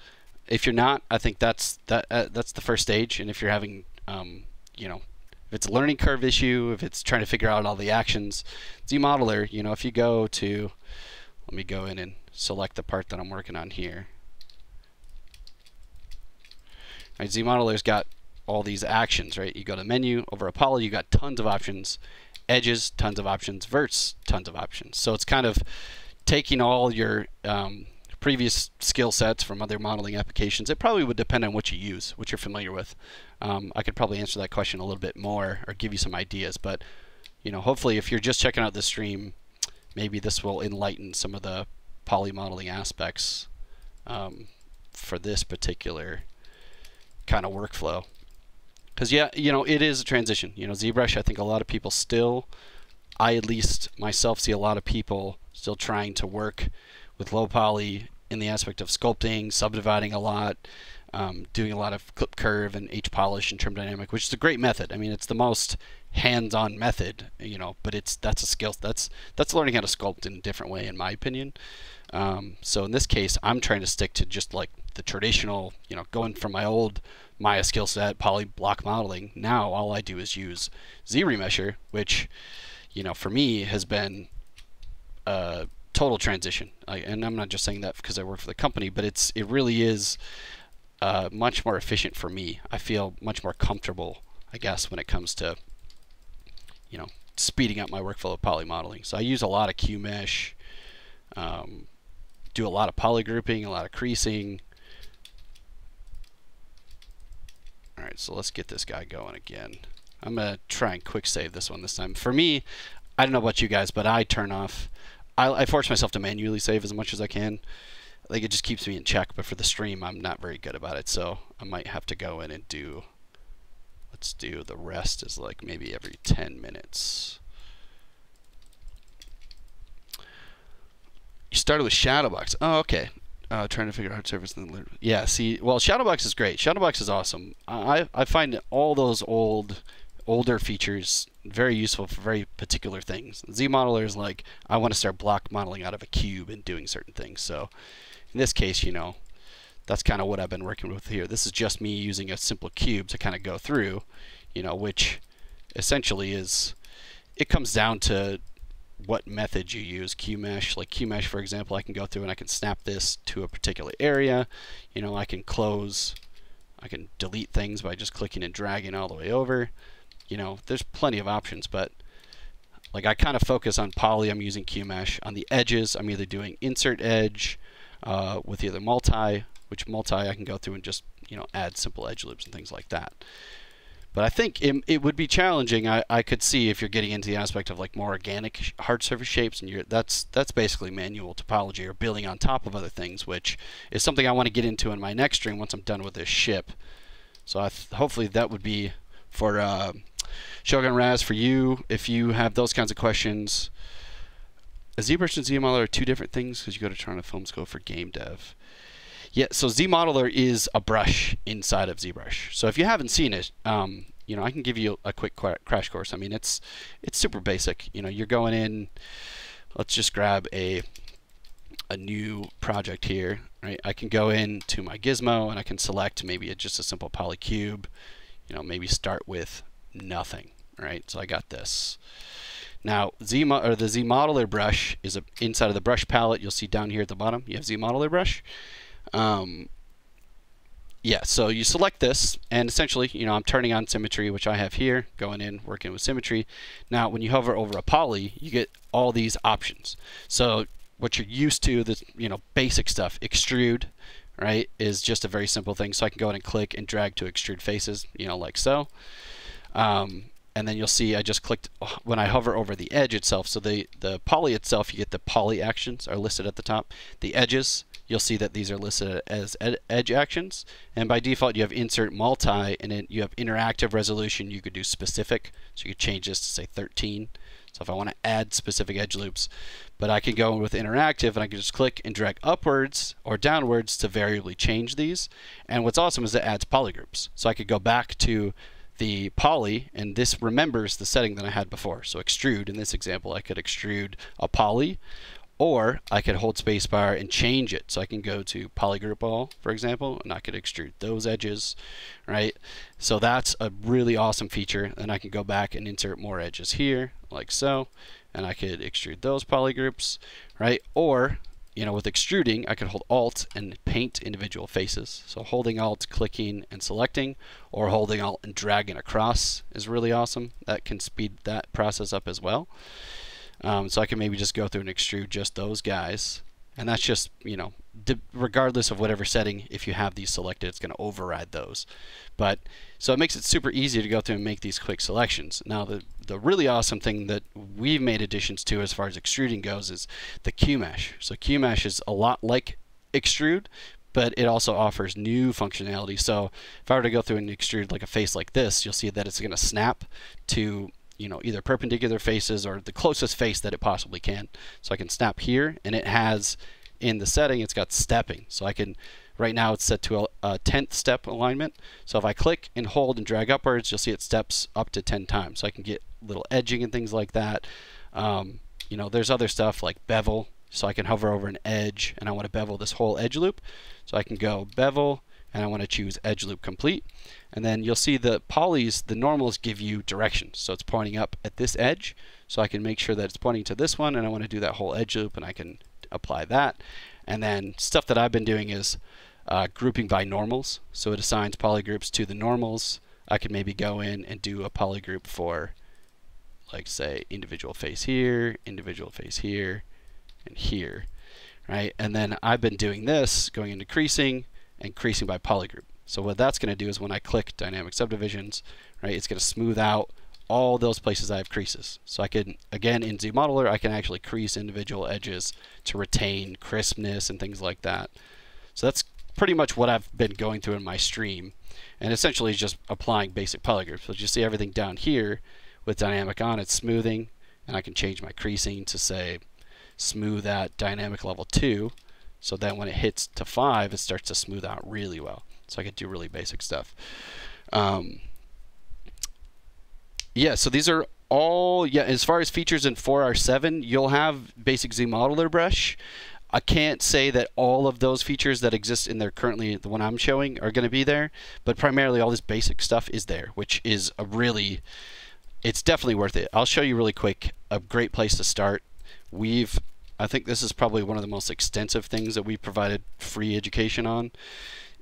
If you're not, I think that's the first stage. And if you're having, if it's a learning curve issue, if it's trying to figure out all the actions, ZModeler, if you go to, let me go in and select the part that I'm working on here. All right, ZModeler's got all these actions, right? You go to menu, over a poly, you got tons of options. Edges, tons of options. Verts, tons of options. So it's kind of taking all your previous skill sets from other modeling applications. It probably would depend on what you use, what you're familiar with. I could probably answer that question a little bit more or give you some ideas, but hopefully if you're just checking out this stream, maybe this will enlighten some of the poly modeling aspects for this particular kind of workflow. Because yeah, you know, it is a transition. You know, ZBrush, I think a lot of people still, I at least myself see a lot of people still trying to work with low poly in the aspect of sculpting, subdividing a lot, doing a lot of clip curve and H polish and trim dynamic, which is a great method. I mean, it's the most hands-on method, you know, but that's a skill. That's learning how to sculpt in a different way, in my opinion. So in this case, I'm trying to stick to just like the traditional, you know, going from my old Maya skill set, poly block modeling. Now all I do is use ZRemesher, which, you know, for me has been a total transition. And I'm not just saying that because I work for the company, but it really is much more efficient for me. I feel much more comfortable, I guess, when it comes to, you know, speeding up my workflow of poly modeling. So I use a lot of QMesh, do a lot of poly grouping, a lot of creasing. All right, so let's get this guy going again. I'm going to try and quick save this one this time. For me, I don't know about you guys, but I turn off, I force myself to manually save as much as I can. I think it just keeps me in check, but for the stream, I'm not very good about it. So I might have to go in and do, let's do the rest is like maybe every 10 minutes. You started with Shadowbox. Oh, okay. Trying to figure out hard surface. Yeah, see, well, Shadowbox is great. Shadowbox is awesome. I find all those older features very useful for very particular things. ZModeler is like, I want to start block modeling out of a cube and doing certain things. So in this case, you know, that's kind of what I've been working with here. This is just me using a simple cube to kind of go through, you know, which essentially is, it comes down to what method you use. QMesh, like QMesh, for example, I can go through and I can snap this to a particular area. You know, I can close, I can delete things by just clicking and dragging all the way over. You know, there's plenty of options, but like I kind of focus on poly, I'm using QMesh. On the edges, I'm either doing insert edge with either multi, which multi I can go through and just, you know, add simple edge loops and things like that. But I think it would be challenging. I could see if you're getting into the aspect of like more organic hard surface shapes, and that's basically manual topology or building on top of other things, which is something I want to get into in my next stream once I'm done with this ship. So hopefully that would be for Shogun Raz, for you, if you have those kinds of questions. A ZBrush and ZModeler are two different things because you go to turn on a film scope for game dev. Yeah, so ZModeler is a brush inside of ZBrush. So if you haven't seen it, you know, I can give you a quick crash course. I mean, it's super basic. You know, you're going in. Let's just grab a new project here. Right, I can go in to my gizmo and I can select maybe just a simple polycube. You know, maybe start with nothing. Right, so I got this. Now, the ZModeler brush is inside of the brush palette. You'll see down here at the bottom, you have ZModeler brush. Yeah, so you select this, and essentially, you know, I'm turning on symmetry, which I have here, going in, working with symmetry. Now, when you hover over a poly, you get all these options. So what you're used to, the, you know, basic stuff, extrude, right, is just a very simple thing. So I can go in and click and drag to extrude faces, you know, like so. And then you'll see I just clicked when I hover over the edge itself. So the poly itself, you get the poly actions are listed at the top. The edges, you'll see that these are listed as edge actions. And by default, you have insert multi, and then you have interactive resolution. You could do specific, so you could change this to say 13. So if I want to add specific edge loops, but I can go with interactive and I can just click and drag upwards or downwards to variably change these. And what's awesome is it adds polygroups. So I could go back to the poly, and this remembers the setting that I had before. So extrude, in this example, I could extrude a poly, or I could hold spacebar and change it. So I can go to polygroup all, for example, and I could extrude those edges, right? So that's a really awesome feature. And I can go back and insert more edges here, like so, and I could extrude those polygroups, right? Or, you know, with extruding, I could hold Alt and paint individual faces. So holding Alt, clicking, and selecting, or holding Alt and dragging across is really awesome. That can speed that process up as well. So I can maybe just go through and extrude just those guys. And that's just, you know, regardless of whatever setting, if you have these selected, it's going to override those. But so it makes it super easy to go through and make these quick selections. Now the the really awesome thing that we've made additions to as far as extruding goes is the QMesh. So QMesh is a lot like extrude, but it also offers new functionality. So if I were to go through and extrude like a face like this, you'll see that it's going to snap to, you know, either perpendicular faces or the closest face that it possibly can. So I can snap here, and it has in the setting, it's got stepping. So I can, right now it's set to a 10th step alignment. So if I click and hold and drag upwards, you'll see it steps up to 10 times. So I can get little edging and things like that. You know, there's other stuff like bevel. So I can hover over an edge and I want to bevel this whole edge loop. So I can go bevel and I want to choose edge loop complete. And then you'll see the polys, the normals give you directions. So it's pointing up at this edge. So I can make sure that it's pointing to this one, and I want to do that whole edge loop, and I can apply that. And then stuff that I've been doing is grouping by normals. So it assigns polygroups to the normals. I could maybe go in and do a polygroup for, like, say, individual face here, individual face here, and here, right? And then I've been doing this, going into creasing and creasing by polygroup. So what that's going to do is when I click dynamic subdivisions, right, it's going to smooth out all those places I have creases. So I can, again, in ZModeler, I can actually crease individual edges to retain crispness and things like that. So that's pretty much what I've been going through in my stream, and essentially just applying basic polygroups. So you see everything down here with dynamic on, it's smoothing, and I can change my creasing to, say, smooth at dynamic level 2, so then when it hits to 5, it starts to smooth out really well. So I can do really basic stuff. Yeah, so these are all, yeah, as far as features in 4R7, you'll have basic ZModeler brush. I can't say that all of those features that exist in there currently, the one I'm showing, are going to be there, but primarily all this basic stuff is there, which is a really, it's definitely worth it. I'll show you really quick a great place to start. I think this is probably one of the most extensive things that we've provided free education on.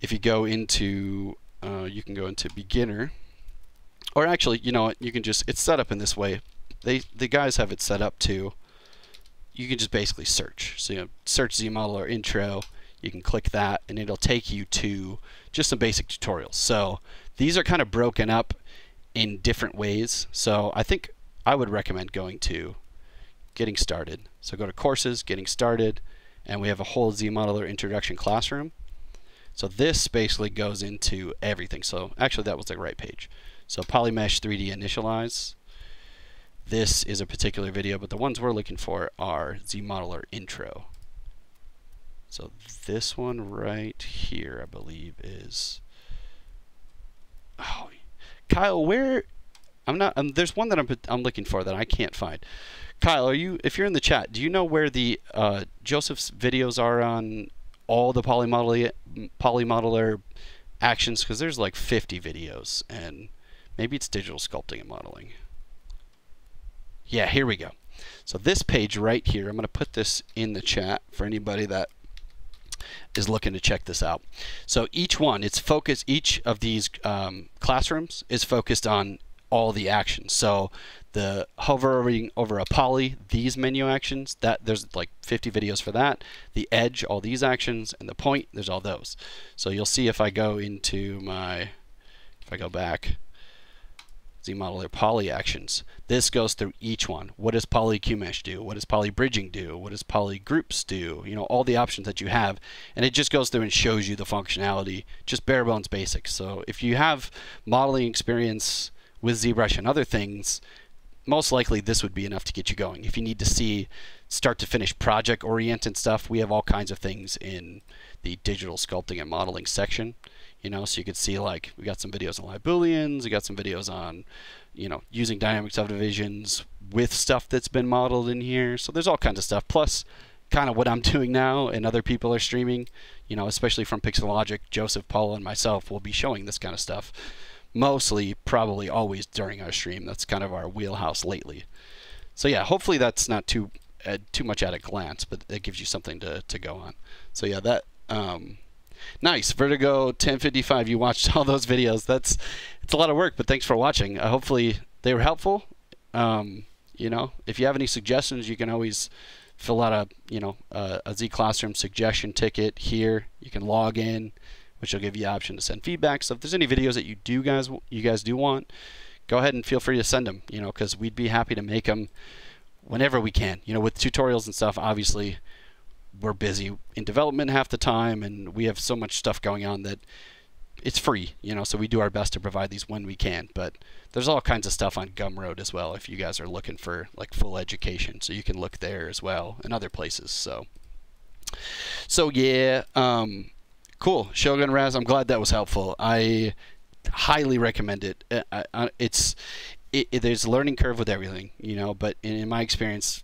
If you go into, you can go into beginner, or actually, you know what, you can just, it's set up in this way. The guys have it set up to, you can just basically search. So you know, search ZModeler intro, you can click that, and it'll take you to just some basic tutorials. So these are kind of broken up in different ways. So I think I would recommend going to Getting Started. So go to Courses, Getting Started, and we have a whole ZModeler Introduction Classroom. So this basically goes into everything. So actually that was the right page. So PolyMesh 3D Initialize. This is a particular video, but the ones we're looking for are ZModeler Intro. So this one right here, I believe, is, oh, Kyle, where, I'm not, there's one that I'm looking for that I can't find. Kyle, if you're in the chat, do you know where the Joseph's videos are on all the polymodeler actions? Because there's like 50 videos, and maybe it's digital sculpting and modeling. Yeah, here we go. So this page right here, I'm going to put this in the chat for anybody that is looking to check this out. So each one, it's focused, each of these classrooms is focused on all the actions. So the hovering over a poly, these menu actions, that there's like 50 videos for that. The edge, all these actions, and the point, there's all those. So you'll see if I go into my, if I go back, ZModeler poly actions, this goes through each one. What does poly QMesh do? What does poly bridging do? What does poly groups do? You know, all the options that you have, and it just goes through and shows you the functionality, just bare bones basics. So if you have modeling experience with ZBrush and other things, most likely this would be enough to get you going. If you need to see start to finish project oriented stuff, we have all kinds of things in the digital sculpting and modeling section. You know, so you could see, like, we got some videos on live booleans, we got some videos on, you know, using dynamic subdivisions with stuff that's been modeled in here. So there's all kinds of stuff, plus kind of what I'm doing now and other people are streaming, you know, especially from Pixelogic. Joseph, Paula, and myself will be showing this kind of stuff. Mostly, probably always during our stream. That's kind of our wheelhouse lately. So yeah, hopefully that's not too much at a glance, but it gives you something to go on. So yeah, that nice. Vertigo 1055, you watched all those videos. It's a lot of work, but thanks for watching. Hopefully they were helpful. You know, if you have any suggestions, you can always fill out a Z Classroom suggestion ticket here. You can log in, which will give you the option to send feedback. So if there's any videos that you guys do want, go ahead and feel free to send them, you know, because we'd be happy to make them whenever we can. You know, with tutorials and stuff, obviously we're busy in development half the time, and we have so much stuff going on that it's free, you know, so we do our best to provide these when we can. But there's all kinds of stuff on Gumroad as well if you guys are looking for like full education, so you can look there as well and other places. So yeah, cool. Shogun Raz, I'm glad that was helpful. I highly recommend it. There's a learning curve with everything, you know, but in my experience,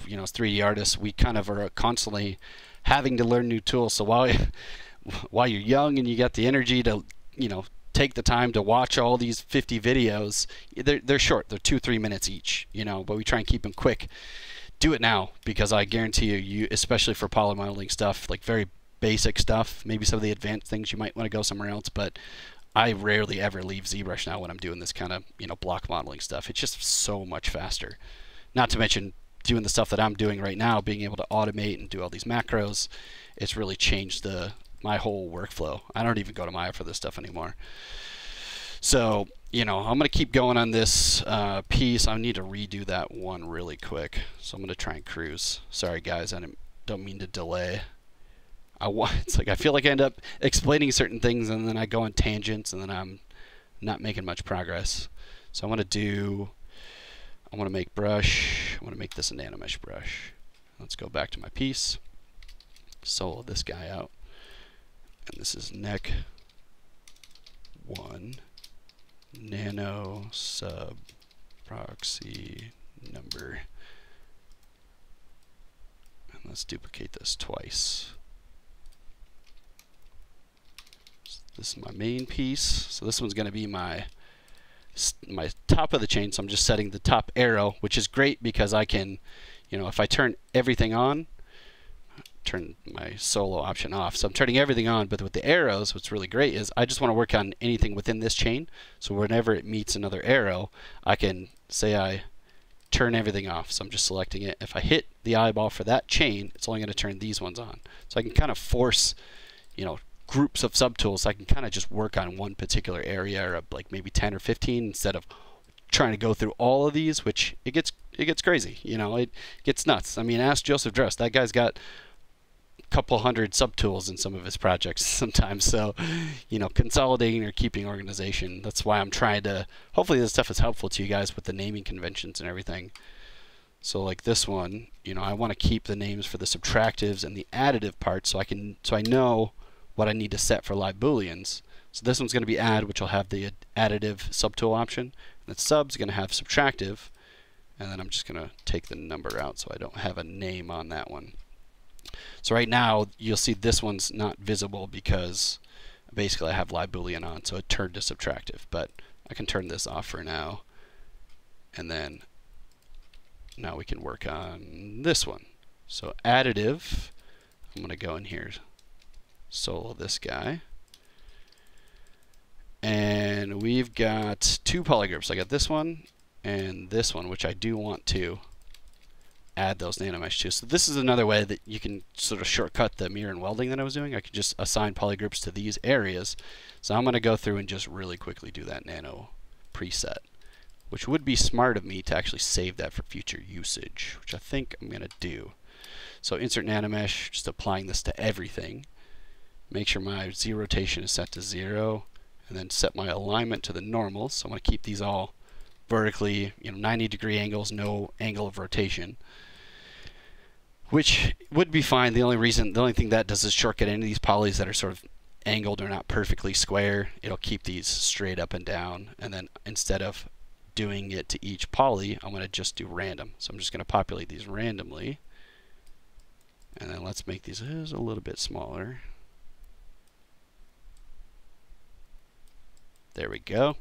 you know, as 3D artists, we kind of are constantly having to learn new tools. So while you're young and you got the energy to, you know, take the time to watch all these 50 videos, they're short. They're 2-3 minutes each, you know, but we try and keep them quick. Do it now, because I guarantee you, especially for polymodeling stuff, like very basic stuff, maybe some of the advanced things, you might want to go somewhere else, but I rarely ever leave ZBrush now when I'm doing this kind of, you know, block modeling stuff. It's just so much faster. Not to mention doing the stuff that I'm doing right now, being able to automate and do all these macros. It's really changed my whole workflow. I don't even go to Maya for this stuff anymore. So, you know, I'm going to keep going on this piece. I need to redo that one really quick. So I'm going to try and cruise. Sorry, guys. I don't mean to delay. It's like I feel like I end up explaining certain things and then I go on tangents and then I'm not making much progress. So I want to make brush. I want to make this a nanomesh brush. Let's go back to my piece. Solo this guy out. And this is neck 1 nano sub proxy number. And let's duplicate this twice. This is my main piece. So this one's going to be my top of the chain. So I'm just setting the top arrow, which is great because I can, you know, if I turn everything on, turn my solo option off. So I'm turning everything on, but with the arrows, what's really great is I just want to work on anything within this chain. So whenever it meets another arrow, I can say I turn everything off. So I'm just selecting it. If I hit the eyeball for that chain, it's only going to turn these ones on. So I can kind of force, you know, groups of subtools. So I can kind of just work on one particular area, or like maybe 10 or 15 instead of trying to go through all of these, which it gets crazy. You know, it gets nuts. I mean, ask Joseph Dress. That guy's got couple hundred subtools in some of his projects sometimes. So, you know, consolidating or keeping organization, that's why I'm trying to, hopefully this stuff is helpful to you guys with the naming conventions and everything. So like this one, you know, I want to keep the names for the subtractives and the additive parts so I know what I need to set for live booleans. So this one's going to be add, which will have the additive subtool option, and the sub's going to have subtractive, and then I'm just going to take the number out so I don't have a name on that one. So right now, you'll see this one's not visible because basically I have live boolean on, so it turned to subtractive. But I can turn this off for now. And then now we can work on this one. So additive, I'm going to go in here, solo this guy. And we've got two polygroups. I got this one and this one, which I do want to add those nanomesh to. So this is another way that you can sort of shortcut the mirror and welding that I was doing. I could just assign polygroups to these areas. So I'm going to go through and just really quickly do that nano preset, which would be smart of me to actually save that for future usage, which I think I'm going to do. So insert nanomesh, just applying this to everything. Make sure my Z rotation is set to 0, and then set my alignment to the normals. So I'm going to keep these all vertically, you know, 90-degree angles, no angle of rotation, which would be fine. The only thing that does is shortcut any of these polys that are sort of angled or not perfectly square. It'll keep these straight up and down, and then instead of doing it to each poly, I'm going to just do random. So I'm just going to populate these randomly, and then let's make these a little bit smaller. There we go.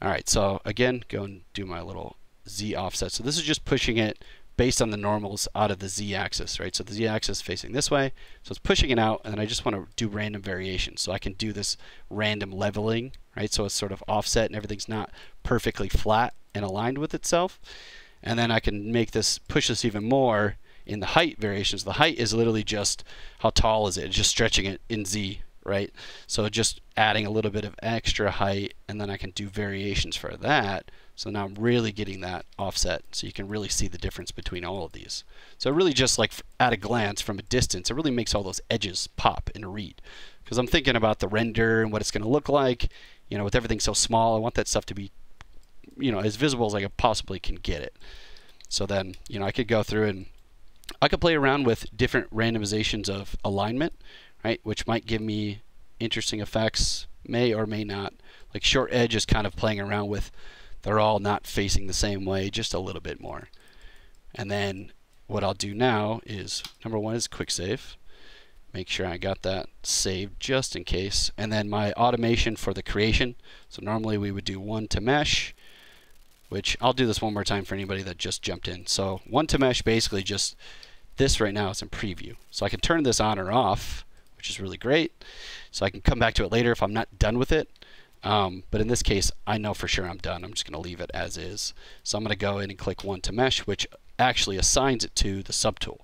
All right, so again, go and do my little Z offset. So this is just pushing it based on the normals out of the Z axis, right? So the Z axis is facing this way, so it's pushing it out, and then I just want to do random variation. So I can do this random leveling, right? So it's sort of offset and everything's not perfectly flat and aligned with itself. And then I can make this, push this even more in the height variations. The height is literally just how tall is it? It's just stretching it in Z, right? So just adding a little bit of extra height, and then I can do variations for that. So now I'm really getting that offset, so you can really see the difference between all of these. So really just like at a glance from a distance, it really makes all those edges pop and read. Because I'm thinking about the render and what it's going to look like. You know, with everything so small, I want that stuff to be, you know, as visible as I possibly can get it. So then, you know, I could go through and I could play around with different randomizations of alignment, right, which might give me interesting effects, may or may not. Like short edge is kind of playing around with, they're all not facing the same way, just a little bit more. And then what I'll do now is, number one is quick save. Make sure I got that saved just in case. And then my automation for the creation. So normally we would do 1 to mesh, which I'll do this one more time for anybody that just jumped in. So 1 to mesh, basically just this right now is in preview. So I can turn this on or off, which is really great. So I can come back to it later if I'm not done with it. But in this case, I know for sure I'm done. I'm just going to leave it as is. So I'm going to go in and click 1 to mesh, which actually assigns it to the subtool.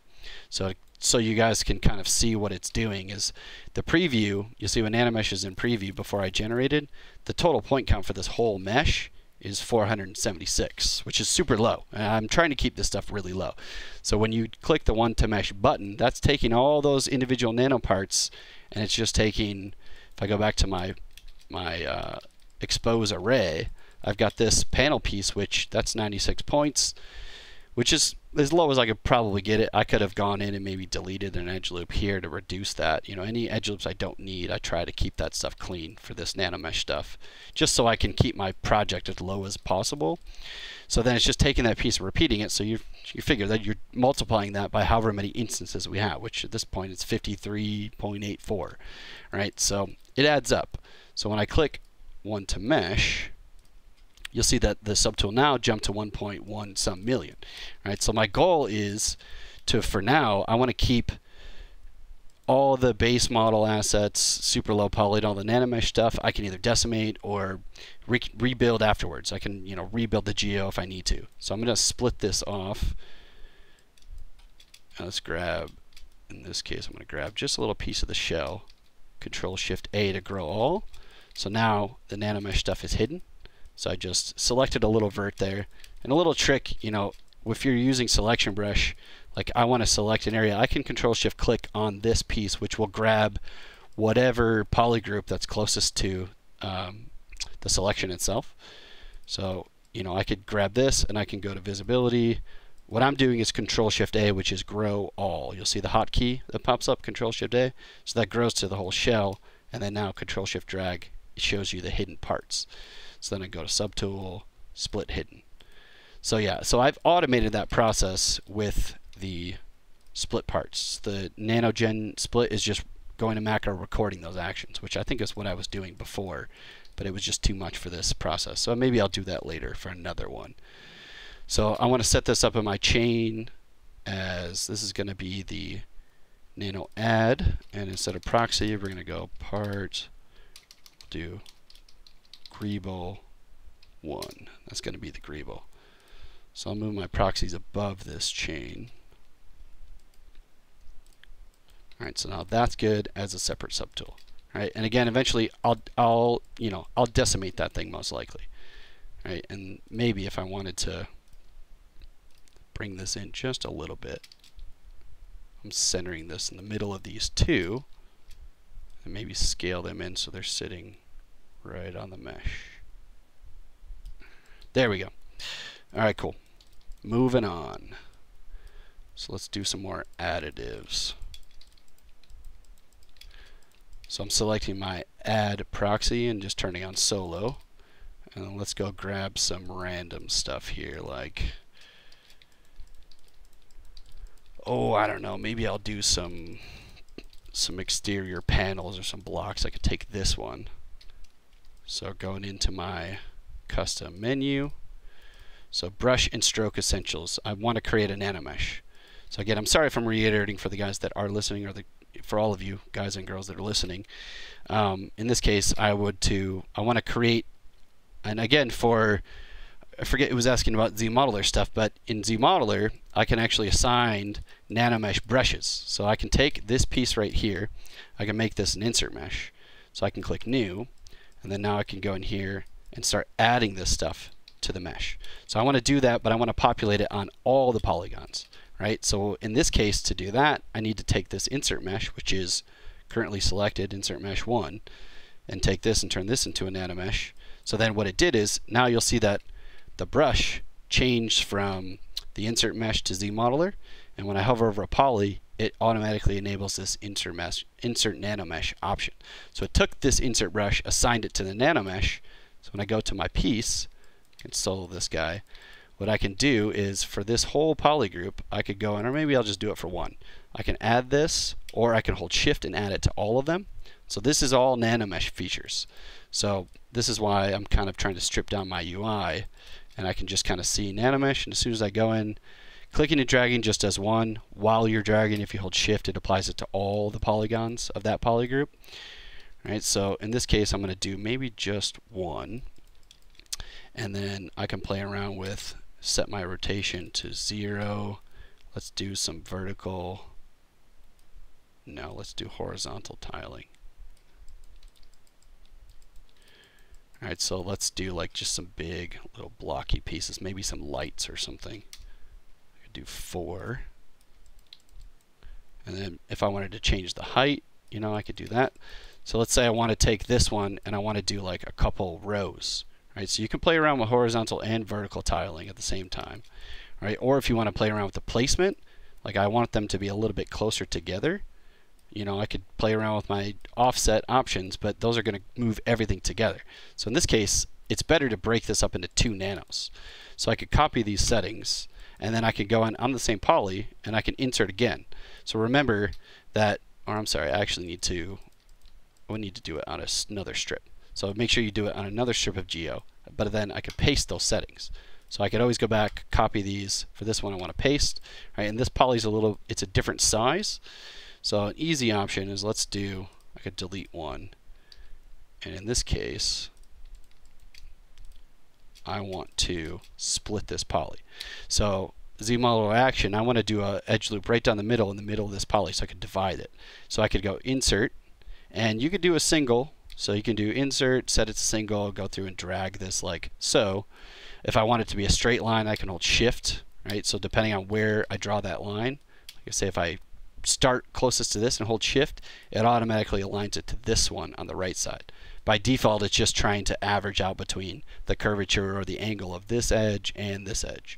So you guys can kind of see what it's doing is the preview. You see when ArrayMesh is in preview before I generated, the total point count for this whole mesh is 476, which is super low. I'm trying to keep this stuff really low. So when you click the 1 to mesh button, that's taking all those individual nano parts, and it's just taking, if I go back to my expose array, I've got this panel piece, which that's 96 points, which is as low as I could probably get it. I could have gone in and maybe deleted an edge loop here to reduce that. You know, any edge loops I don't need, I try to keep that stuff clean for this nanomesh stuff, just so I can keep my project as low as possible. So then it's just taking that piece and repeating it. So you figure that you're multiplying that by however many instances we have, which at this point it's 53.84, right? So it adds up. So when I click 1 to mesh, you'll see that the subtool now jumped to 1.1 some million, right? So my goal is to, for now, I want to keep all the base model assets, super low poly, all the nanomesh stuff. I can either decimate or rebuild afterwards. I can, you know, rebuild the geo if I need to. So I'm going to split this off. Let's grab, in this case, I'm going to grab just a little piece of the shell. Control-Shift-A to grow all. So now the nanomesh stuff is hidden. So I just selected a little vert there. And a little trick, you know, if you're using selection brush, like I want to select an area, I can Control-Shift-Click on this piece, which will grab whatever polygroup that's closest to the selection itself. So, you know, I could grab this and I can go to visibility. What I'm doing is Control-Shift-A, which is grow all. You'll see the hotkey that pops up, Control-Shift-A. So that grows to the whole shell. And then now Control-Shift-Drag, it shows you the hidden parts. So then I go to Subtool, Split Hidden. So yeah, so I've automated that process with the split parts. The NanoGen split is just going to macro recording those actions, which I think is what I was doing before, but it was just too much for this process. So maybe I'll do that later for another one. So I want to set this up in my chain as this is going to be the nano add, and instead of proxy, we're going to go part, do Greeble 1. That's going to be the Greeble. So I'll move my proxies above this chain. All right, so now that's good as a separate subtool. All right, and again, eventually I'll decimate that thing most likely. All right, and maybe if I wanted to bring this in just a little bit, I'm centering this in the middle of these two, and maybe scale them in so they're sitting right on the mesh. There we go. All right, cool. Moving on. So let's do some more additives. So I'm selecting my add proxy and just turning on solo. And then let's go grab some random stuff here, like, oh, I don't know, maybe I'll do some exterior panels or some blocks. I could take this one. So going into my custom menu, so brush and stroke essentials, I want to create a nanomesh. So again, I'm sorry if I'm reiterating for the guys that are listening, or for all of you guys and girls that are listening. In this case, I want to create, and again, for I forget, it was asking about ZModeler stuff, but in ZModeler, I can actually assign nanomesh brushes. So I can take this piece right here, I can make this an insert mesh. So I can click new, and then now I can go in here and start adding this stuff to the mesh. So I want to do that, but I want to populate it on all the polygons, right? So in this case, to do that, I need to take this insert mesh, which is currently selected, insert mesh 1, and take this and turn this into a nanomesh. So then what it did is, now you'll see that the brush changed from the insert mesh to ZModeler, and when I hover over a poly, it automatically enables this insert nanomesh option. So it took this insert brush, assigned it to the nanomesh. So when I go to my piece, I can solo this guy. What I can do is, for this whole poly group, I could go in, or maybe I'll just do it for one. I can add this, or I can hold shift and add it to all of them. So this is all nanomesh features. So this is why I'm kind of trying to strip down my UI, and I can just kind of see nanomesh, and as soon as I go in, clicking and dragging just does one. While you're dragging, if you hold shift, it applies it to all the polygons of that poly group. Right, so in this case, I'm going to do maybe just one, and then I can play around with, set my rotation to 0. Let's do some vertical. No, let's do horizontal tiling. All right, so let's do like just some big little blocky pieces, maybe some lights or something. I could do 4. And then if I wanted to change the height, you know, I could do that. So let's say I want to take this one and I want to do like a couple rows. Right, so you can play around with horizontal and vertical tiling at the same time. Right, or if you want to play around with the placement, like I want them to be a little bit closer together. You know, I could play around with my offset options, but those are going to move everything together. So in this case, it's better to break this up into 2 nanos. So I could copy these settings, and then I could go on the same poly, and I can insert again. So remember that, or I'm sorry, I actually need to do it on another strip. So make sure you do it on another strip of geo, but then I could paste those settings. So I could always go back, copy these. For this one I want to paste, right? And this poly's it's a different size. So an easy option is, let's do, I could delete one. And in this case, I want to split this poly. So ZModeler action, I want to do a edge loop right down the middle in the middle of this poly, so I could divide it. So I could go insert, and you could do a single. So you can do insert, set it to single, go through and drag this like so. If I want it to be a straight line, I can hold shift, right? So depending on where I draw that line, like I say, if I start closest to this and hold shift, it automatically aligns it to this one on the right side. By default, it's just trying to average out between the curvature or the angle of this edge and this edge.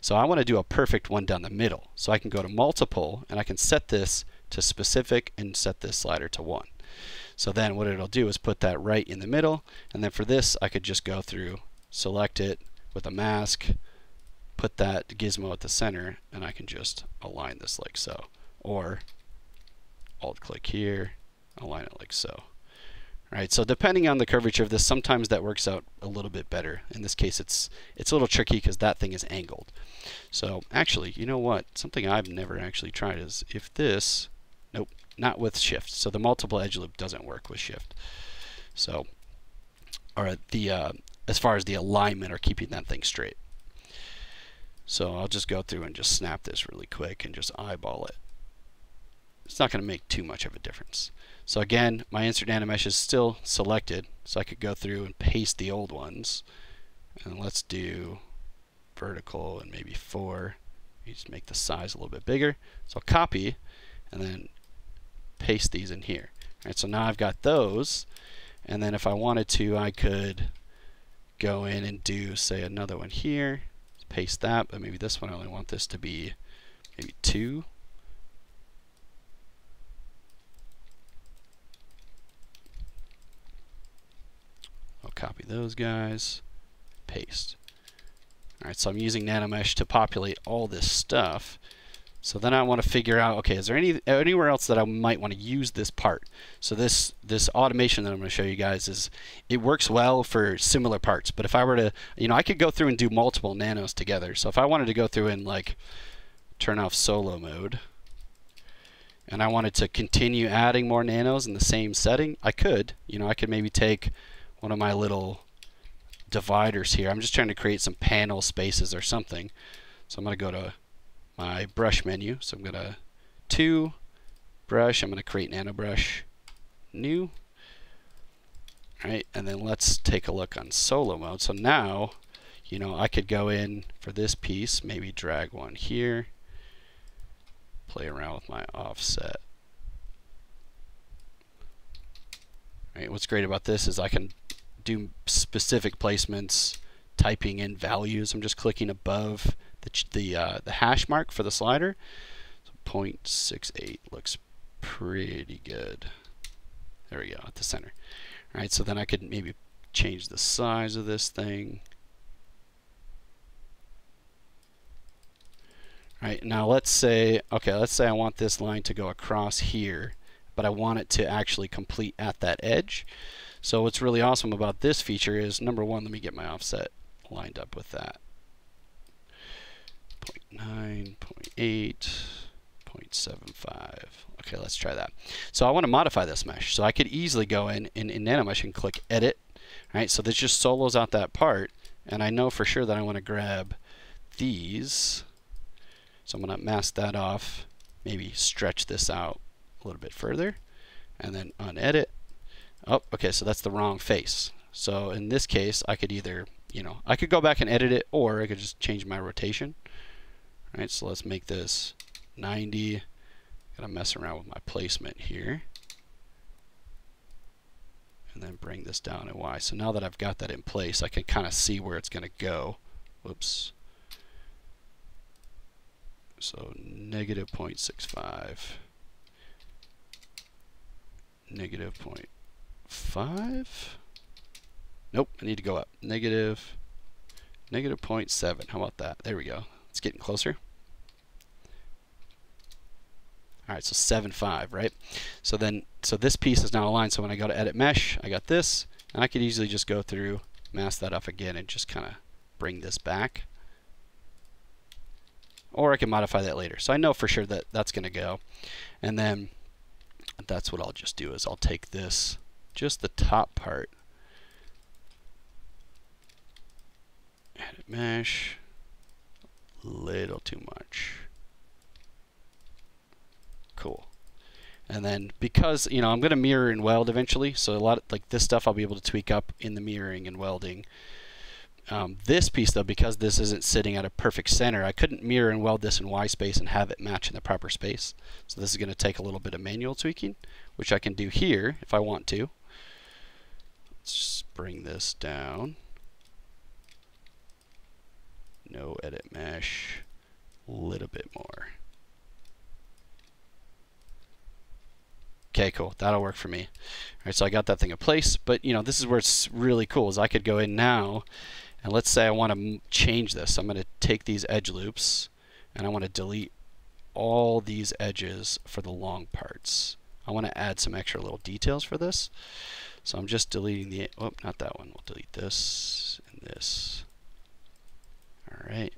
So I want to do a perfect one down the middle. So I can go to multiple, and I can set this to specific and set this slider to 1. So then what it'll do is put that right in the middle, and then for this I could just go through, select it with a mask, put that gizmo at the center, and I can just align this like so. Or alt click here, align it like so. Right, so depending on the curvature of this, sometimes that works out a little bit better. In this case, it's a little tricky because that thing is angled. So actually, you know what? Something I've never actually tried is if this, nope, not with shift. So the multiple edge loop doesn't work with shift. So, or as far as the alignment or keeping that thing straight. So I'll just go through and just snap this really quick and just eyeball it. It's not going to make too much of a difference. So again, my insert nanomesh is still selected, so I could go through and paste the old ones. And let's do vertical and maybe 4. You just make the size a little bit bigger. So I'll copy and then paste these in here. All right, so now I've got those, and then if I wanted to, I could go in and do, say, another one here, paste that, but maybe this one I only want this to be maybe 2. I'll copy those guys, paste. All right, so I'm using nanomesh to populate all this stuff. So then I want to figure out, okay, is there anywhere else that I might want to use this part? So this automation that I'm going to show you guys it works well for similar parts. But if I were to, I could go through and do multiple nanos together. So if I wanted to go through and like turn off solo mode, and I wanted to continue adding more nanos in the same setting, I could. I could maybe take one of my little dividers here. I'm just trying to create some panel spaces or something. So I'm going to go to my brush menu. So I'm going to 2, brush. I'm going to create nano brush, new. All right, and then let's take a look on solo mode. So now, you know, I could go in for this piece, maybe drag one here, play around with my offset. All right, what's great about this is I can do specific placements, typing in values. I'm just clicking above the hash mark for the slider. So 0.68 looks pretty good. There we go, at the center. All right, so then I could maybe change the size of this thing. All right, now let's say I want this line to go across here, but I want it to actually complete at that edge. So what's really awesome about this feature is, number one, let me get my offset lined up with that. 0.9, 0.8, 0.75. Okay, let's try that. So I want to modify this mesh. So I could easily go in NanoMesh and click Edit. All right, so this just solos out that part, and I know for sure that I want to grab these. So I'm going to mask that off, maybe stretch this out a little bit further, and then unedit. Oh, okay, so that's the wrong face. So in this case, I could either, you know, I could go back and edit it, or I could just change my rotation. All right, so let's make this 90. Gotta mess around with my placement here. And then bring this down in Y. So now that I've got that in place, I can kind of see where it's gonna go. Whoops. So negative 0.65. Negative 0.5. Nope, I need to go up. Negative 0.7. How about that? There we go. It's getting closer. All right, so 7.5, right? So this piece is now aligned. So when I go to edit mesh, I got this, and I could easily just go through, mask that off again, and just kind of bring this back. Or I can modify that later. So I know for sure that that's going to go. And then that's what I'll just do is I'll take this, just the top part, edit mesh, little too much. Cool. And then because, you know, I'm going to mirror and weld eventually, so a lot of, like this stuff I'll be able to tweak up in the mirroring and welding. This piece though, because this isn't sitting at a perfect center, I couldn't mirror and weld this in Y space and have it match in the proper space. So this is going to take a little bit of manual tweaking, which I can do here if I want to. Let's just bring this down. No edit mesh, a little bit more. Okay, cool. That'll work for me. All right, so I got that thing in place, but you know, this is where it's really cool is I could go in now, and let's say I want to change this. I'm going to take these edge loops, and I want to delete all these edges for the long parts. I want to add some extra little details for this. So I'm just deleting the, oh, not that one. We'll delete this and this. All right.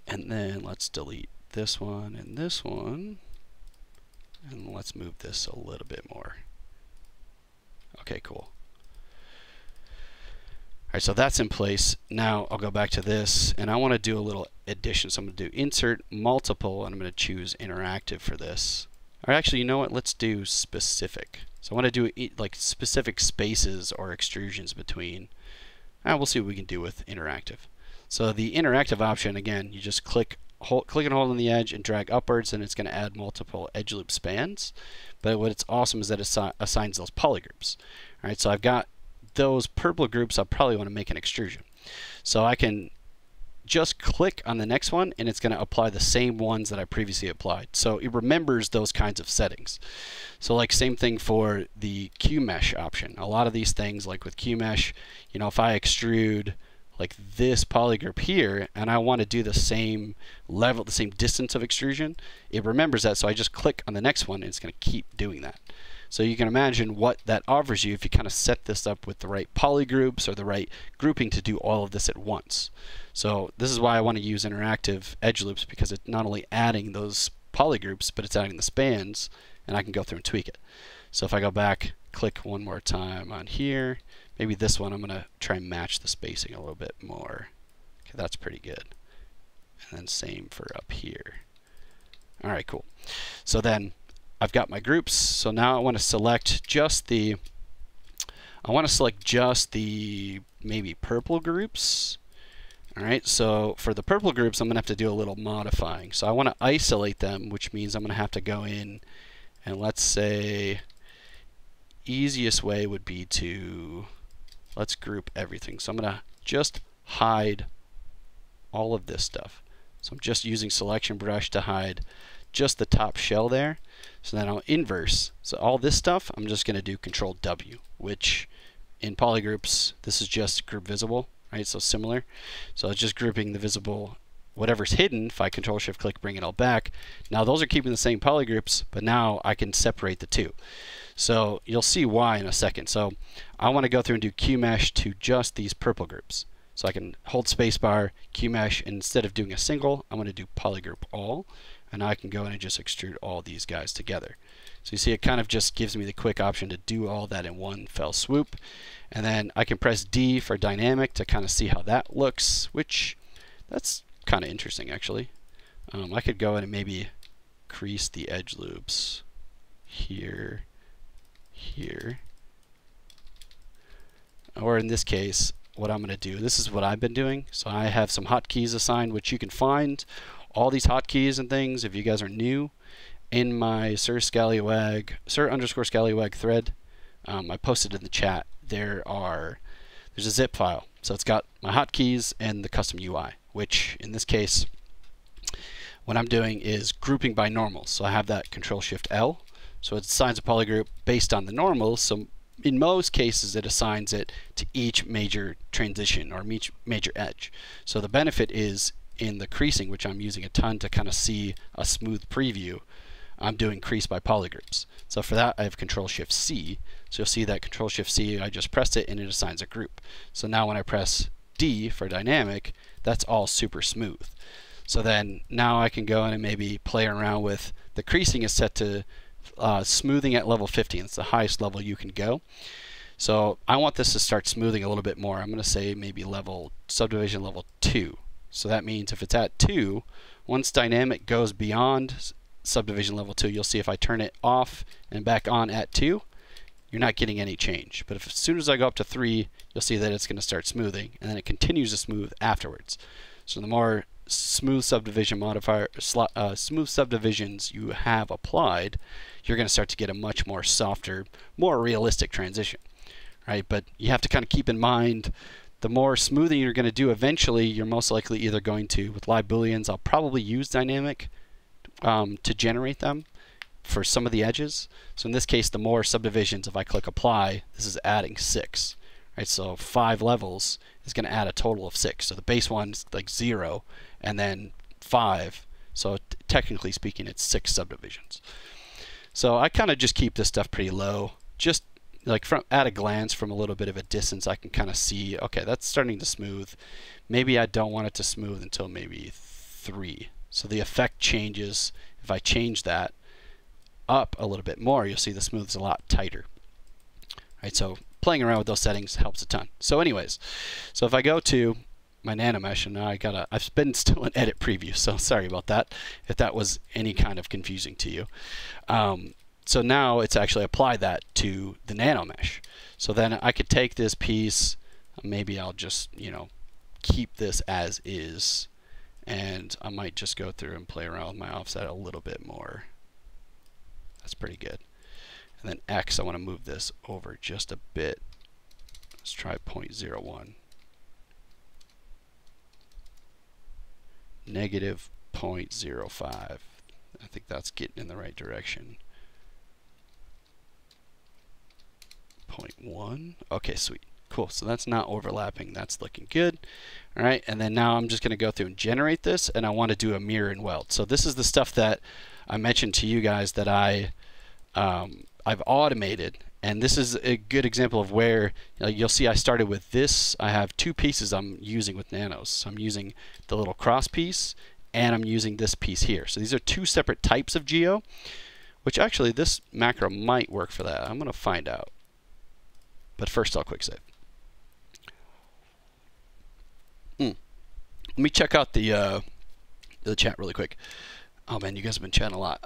And then let's delete this one and this one. And let's move this a little bit more. Okay, cool. All right, so that's in place. Now I'll go back to this, and I want to do a little addition. So I'm going to do insert multiple, and I'm going to choose interactive for this. Or actually, you know what? Let's do specific. So I want to do like specific spaces or extrusions between. We'll see what we can do with interactive. So the interactive option, again, you just click and hold on the edge and drag upwards, and it's going to add multiple edge loop spans. But what's awesome is that it assigns those polygroups. All right, so I've got those purple groups. I'll probably want to make an extrusion. So I can just click on the next one, and it's going to apply the same ones that I previously applied. So it remembers those kinds of settings. So like same thing for the QMesh option. A lot of these things, like with QMesh, you know, if I extrude like this polygroup here, and I want to do the same level, the same distance of extrusion, it remembers that. So I just click on the next one, and it's going to keep doing that. So you can imagine what that offers you if you kind of set this up with the right polygroups or the right grouping to do all of this at once. So this is why I want to use interactive edge loops, because it's not only adding those polygroups, but it's adding the spans, and I can go through and tweak it. So if I go back, click one more time on here, Maybe this one I'm going to try and match the spacing a little bit more. Okay, that's pretty good. And then same for up here. All right, cool. So then I've got my groups. So now I want to select just the maybe purple groups. All right, so for the purple groups, I'm going to have to do a little modifying. So I want to isolate them, which means I'm going to have to go in and let's say easiest way would be to let's group everything. So I'm going to just hide all of this stuff. So I'm just using selection brush to hide just the top shell there. So then I'll inverse. So all this stuff, I'm just going to do Control W, which in polygroups, this is just group visible, right? So similar. So it's just grouping the visible, whatever's hidden. If I Control Shift click, bring it all back. Now those are keeping the same polygroups, but now I can separate the two. So you'll see why in a second. So I want to go through and do QMesh to just these purple groups. So I can hold spacebar, QMesh, and instead of doing a single, I'm going to do polygroup all. And now I can go in and just extrude all these guys together. So you see it kind of just gives me the quick option to do all that in one fell swoop. And then I can press D for dynamic to kind of see how that looks, which that's kind of interesting actually. I could go in and maybe crease the edge loops here, here. Or in this case, what I'm going to do, this is what I've been doing. So I have some hotkeys assigned, which you can find all these hotkeys and things if you guys are new in my sir_scallywag thread. I posted in the chat. There's a zip file. So it's got my hotkeys and the custom UI, which in this case, what I'm doing is grouping by normals. So I have that Control Shift L. So it assigns a polygroup based on the normals. So in most cases, it assigns it to each major transition or each major edge. So the benefit is in the creasing, which I'm using a ton to kind of see a smooth preview, I'm doing crease by polygroups. So for that, I have Control Shift C. So you'll see that Control Shift C, I just pressed it and it assigns a group. So now when I press D for dynamic, that's all super smooth. So then now I can go in and maybe play around with the creasing is set to smoothing at level 50. It's the highest level you can go. So I want this to start smoothing a little bit more. I'm going to say maybe subdivision level 2. So that means if it's at 2, once dynamic goes beyond subdivision level 2, you'll see if I turn it off and back on at 2, you're not getting any change. But as soon as I go up to 3, you'll see that it's going to start smoothing, and then it continues to smooth afterwards. So the more smooth subdivision smooth subdivisions you have applied, you're going to start to get a much more softer, more realistic transition, right? But you have to kind of keep in mind the more smoothing you're going to do, eventually you're most likely either going to, with live booleans, I'll probably use dynamic to generate them for some of the edges. So in this case, the more subdivisions, if I click apply, this is adding 6. Right? So 5 levels is going to add a total of 6. So the base one's like 0 and then 5. So technically speaking, it's 6 subdivisions. So I kind of just keep this stuff pretty low. Just like at a glance, from a little bit of a distance, I can kind of see, okay, that's starting to smooth. Maybe I don't want it to smooth until maybe 3. So the effect changes. If I change that up a little bit more, you'll see the smooth is a lot tighter. Right, so playing around with those settings helps a ton. So anyways, so if I go to my NanoMesh, and now I've been still in edit preview, so sorry about that if that was any kind of confusing to you. So now it's actually applied that to the NanoMesh. So then I could take this piece, maybe I'll just, keep this as is, and I might just go through and play around with my offset a little bit more. That's pretty good. And then X, I want to move this over just a bit. Let's try 0.01. Negative 0.05. I think that's getting in the right direction. 0.1. Okay, sweet. Cool. So that's not overlapping. That's looking good. All right. And then now I'm just going to go through and generate this, and I want to do a mirror and weld. So this is the stuff that I mentioned to you guys that I've automated. And this is a good example of where you'll see I started with this. I have 2 pieces I'm using with nanos. So I'm using the little cross piece, and I'm using this piece here. So these are 2 separate types of geo, which actually this macro might work for that. I'm going to find out. But first I'll quick save. Let me check out the chat really quick. Oh man, you guys have been chatting a lot.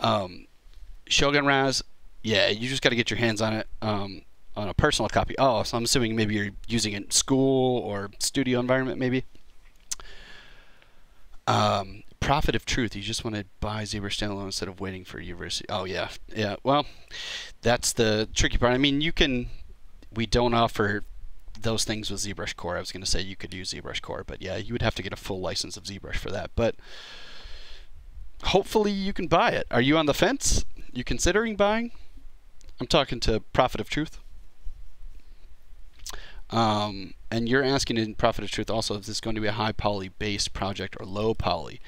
Shogun Raz, yeah, you just got to get your hands on it on a personal copy. Oh, so I'm assuming maybe you're using it in school or studio environment, maybe. Profit of truth. You just want to buy ZBrush standalone instead of waiting for university. Oh yeah, yeah. Well, that's the tricky part. I mean, we don't offer those things with ZBrush Core. I was going to say you could use ZBrush Core, but yeah, you would have to get a full license of ZBrush for that. But hopefully you can buy it. Are you on the fence? You considering buying? I'm talking to Prophet of Truth. And you're asking in Prophet of Truth also, is this going to be a high poly based project or low poly?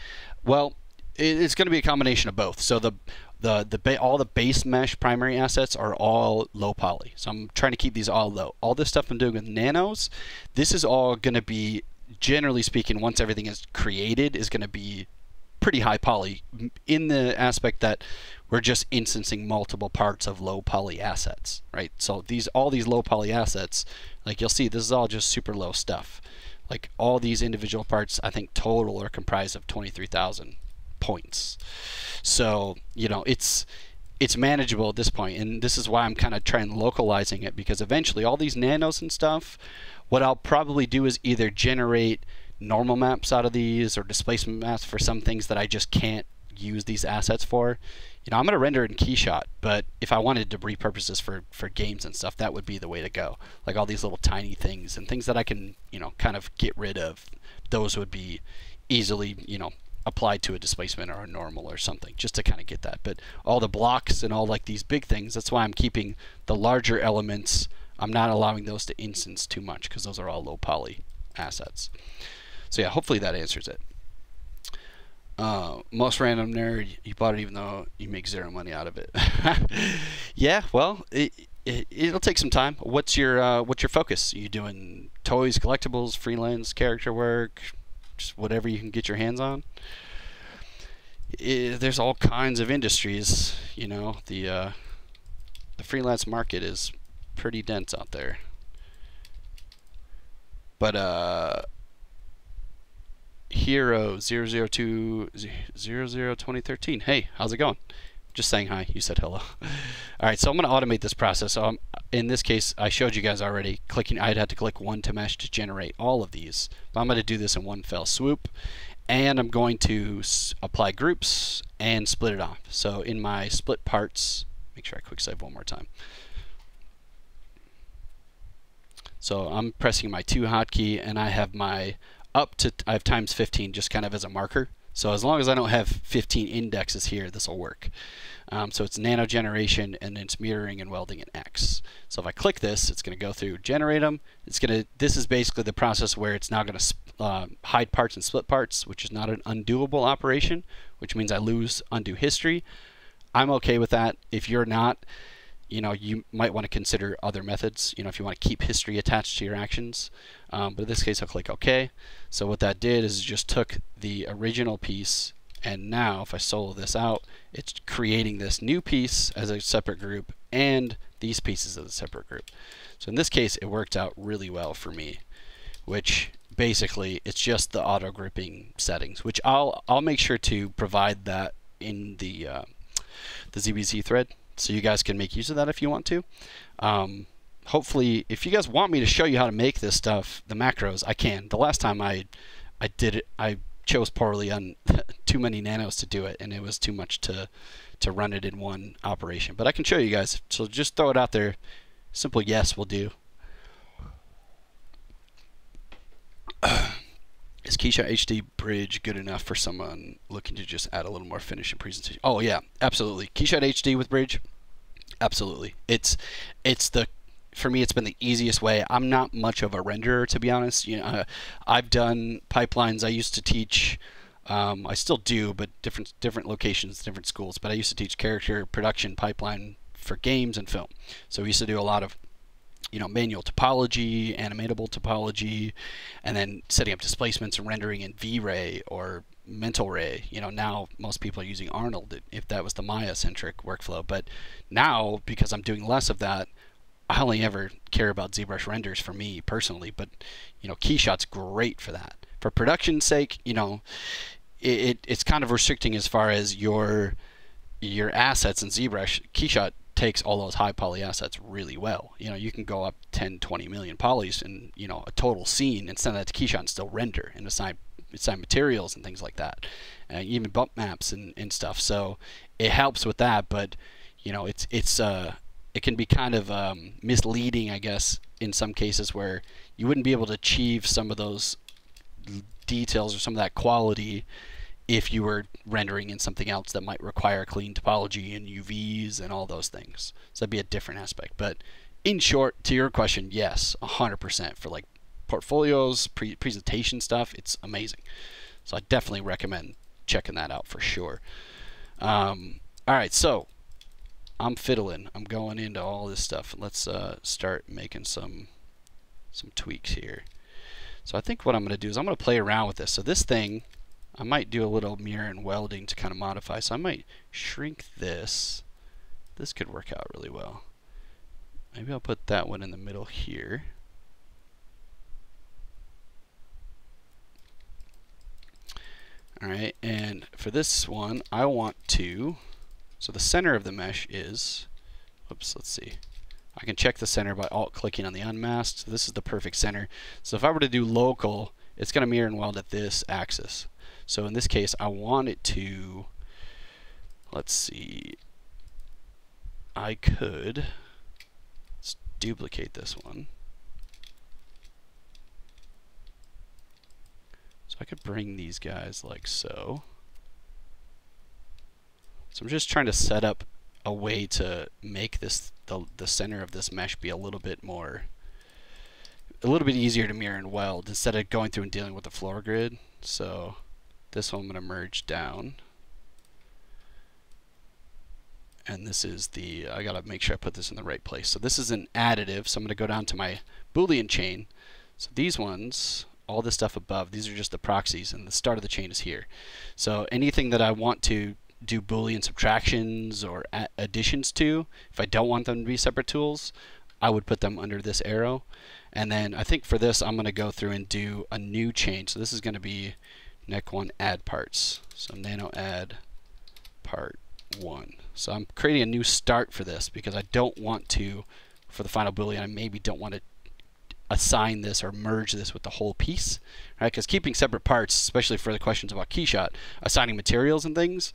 Well, it's going to be a combination of both. So all the base mesh primary assets are all low poly. So I'm trying to keep these all low. All this stuff I'm doing with nanos, this is all going to be, generally speaking, once everything is created, is going to be pretty high poly in the aspect that we're just instancing multiple parts of low poly assets, right? So all these low poly assets, like you'll see, this is all just super low stuff. Like all these individual parts, I think total are comprised of 23,000 points. So, you know, it's manageable at this point, and this is why I'm kind of trying localizing it, because eventually all these nanos and stuff, what I'll probably do is either generate normal maps out of these or displacement maps for some things that I just can't use these assets for. You know, I'm going to render it in Keyshot, but if I wanted to repurpose this for games and stuff, that would be the way to go. Like all these little tiny things and things that I can, you know, kind of get rid of, those would be easily, you know, applied to a displacement or a normal or something, just to kind of get that. But all the blocks and all like these big things, that's why I'm keeping the larger elements. I'm not allowing those to instance too much, because those are all low poly assets. So yeah, hopefully that answers it. Most random nerd, you bought it even though you make zero money out of it. Yeah, well, it'll take some time. What's your focus? Are you doing toys, collectibles, freelance character work, just whatever you can get your hands on? There's all kinds of industries. You know, the freelance market is pretty dense out there. But Hero 002 002013. Hey, how's it going? Just saying hi. You said hello. All right, so I'm going to automate this process. So in this case, I showed you guys already. I'd had to click one to mesh to generate all of these. But I'm going to do this in one fell swoop, and I'm going to apply groups and split it off. So in my split parts, make sure I quick save one more time. So I'm pressing my 2 hotkey, and I have my I have times 15 just kind of as a marker. So as long as I don't have 15 indexes here, this will work. So it's nano generation, and then it's mirroring and welding in X. So if I click this, it's going to go through, generate them. This is basically the process where it's now going to hide parts and split parts, which is not an undoable operation, which means I lose undo history. I'm okay with that. If you're not, you know, you might want to consider other methods, you know, if you want to keep history attached to your actions. But in this case, I'll click OK. So what that did is it just took the original piece, and now if I solo this out, it's creating this new piece as a separate group and these pieces as a separate group. So in this case, it worked out really well for me, which basically it's just the auto grouping settings, which I'll make sure to provide that in the ZBZ thread, so you guys can make use of that if you want to. Hopefully, if you guys want me to show you how to make this stuff, the macros, I can. The last time I did it, I chose poorly on too many nanos to do it, and it was too much to run it in one operation. But I can show you guys, so just throw it out there. Simple yes will do. Is Keyshot HD Bridge good enough for someone looking to just add a little more finish and presentation? Oh yeah, absolutely. Keyshot HD with Bridge, absolutely. For me, it's been the easiest way. I'm not much of a renderer, to be honest. You know, I've done pipelines. I used to teach. I still do, but different locations, different schools. But I used to teach character production pipeline for games and film. So we used to do a lot of, you know, manual topology, animatable topology, and then setting up displacements and rendering in V-Ray or Mental Ray. You know, now most people are using Arnold if that was the Maya-centric workflow. But now, because I'm doing less of that, I only ever care about ZBrush renders for me personally. But, you know, Keyshot's great for that for production's sake, you know, it's kind of restricting as far as your assets in ZBrush. Keyshot takes all those high poly assets really well. You know, you can go up 10, 20 million polys in, you know, a total scene, and send that to Keyshot and still render and assign materials and things like that, even bump maps and stuff. So it helps with that, but you know, it can be kind of misleading, I guess, in some cases where you wouldn't be able to achieve some of those details or some of that quality if you were rendering in something else that might require clean topology and UVs and all those things. So that'd be a different aspect. But in short, to your question, yes, 100% for like portfolios, presentation stuff, it's amazing. So I definitely recommend checking that out for sure. All right, so I'm fiddling. I'm going into all this stuff. Let's start making some tweaks here. So I think what I'm going to do is I'm going to play around with this. So this thing, I might do a little mirror and welding to kind of modify. So I might shrink this. This could work out really well. Maybe I'll put that one in the middle here. Alright, and for this one, I want to, so the center of the mesh is, oops, let's see. I can check the center by alt-clicking on the unmasked. So this is the perfect center. So if I were to do local, it's going to mirror and weld at this axis. So in this case, I want it to, let's see, I could, let's duplicate this one. So I could bring these guys like so. So I'm just trying to set up a way to make this, the center of this mesh be a little bit easier to mirror and weld instead of going through and dealing with the floor grid. So this one I'm going to merge down. And this is the, I got to make sure I put this in the right place. So this is an additive, so I'm going to go down to my Boolean chain. So these ones, all this stuff above, these are just the proxies, and the start of the chain is here. So anything that I want to do Boolean subtractions or additions to, if I don't want them to be separate tools, I would put them under this arrow. And then I think for this, I'm going to go through and do a new chain. So this is going to be nec1 add parts. So nano add part 1. So I'm creating a new start for this because I don't want to, for the final Boolean, I maybe don't want to assign this or merge this with the whole piece, right? Because keeping separate parts, especially for the questions about Keyshot, assigning materials and things,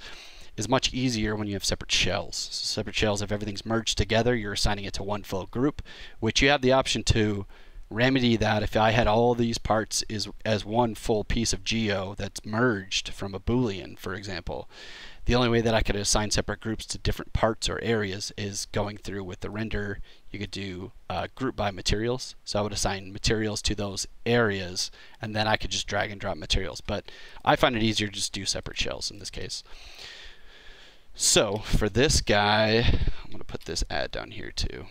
is much easier when you have separate shells. So separate shells, if everything's merged together, you're assigning it to one full group, which you have the option to remedy that if I had all these parts as one full piece of geo that's merged from a Boolean, for example. The only way that I could assign separate groups to different parts or areas is going through with the render. You could do group by materials. So I would assign materials to those areas, and then I could just drag and drop materials. But I find it easier to just do separate shells in this case. So for this guy, I'm going to put this add down here too.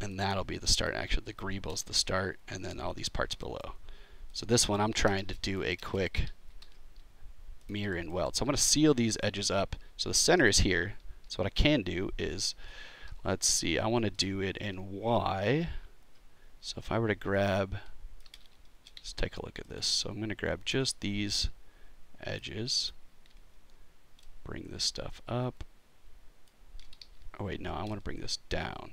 And that'll be the start. Actually, the greeble is the start, and then all these parts below. So this one, I'm trying to do a quick mirror and weld. So I'm going to seal these edges up. So the center is here. So what I can do is, let's see, I want to do it in Y. So if I were to grab, let's take a look at this. So I'm going to grab just these edges, bring this stuff up. Oh wait, no, I want to bring this down.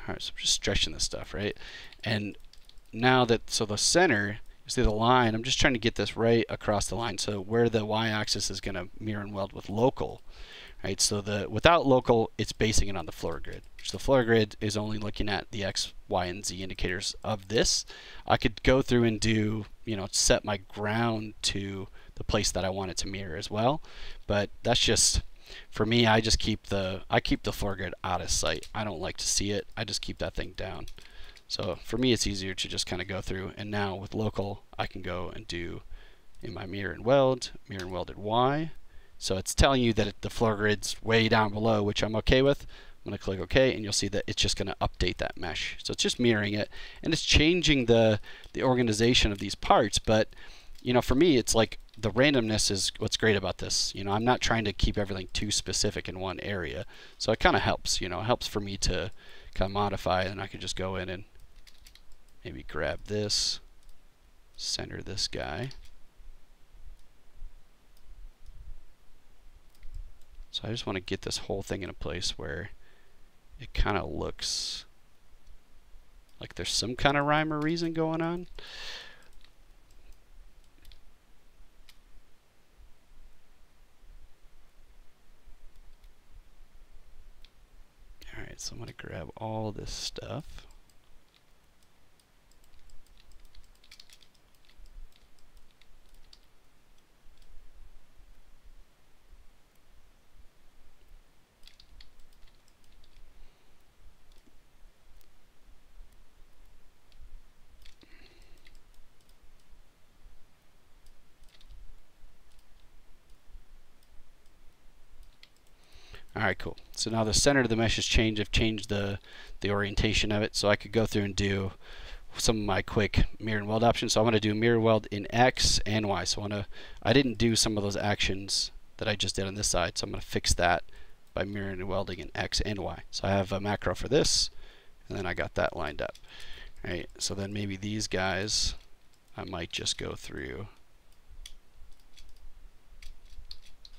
Alright, so I'm just stretching this stuff, right? And now that, so the center, you see the line, I'm just trying to get this right across the line. So where the y-axis is going to mirror and weld with local, right? So without local, it's basing it on the floor grid. So the floor grid is only looking at the x, y, and z indicators of this. I could go through and do, set my ground to the place that I want it to mirror as well. But that's just, for me, I just keep the floor grid out of sight. I don't like to see it. I just keep that thing down. So for me, it's easier to just kind of go through. And now with local, I can go and do in my mirror and welded Y. So it's telling you that the floor grid's way down below, which I'm okay with. I'm going to click OK, and you'll see that it's just going to update that mesh. So it's just mirroring it, and it's changing the organization of these parts, but you know, for me, it's like the randomness is what's great about this. You know, I'm not trying to keep everything too specific in one area. So it kind of helps, you know, it helps for me to kind of modify, and I can just go in and maybe grab this, center this guy. So I just want to get this whole thing in a place where it kind of looks like there's some kind of rhyme or reason going on. Alright, so I'm going to grab all this stuff. Alright, cool. So now the center of the mesh has changed. I've changed the orientation of it, so I could go through and do some of my quick mirror and weld options. So I'm going to do mirror weld in X and Y. So I didn't do some of those actions that I just did on this side, so I'm going to fix that by mirroring and welding in X and Y. So I have a macro for this, and then I got that lined up. Alright, so then maybe these guys, I might just go through,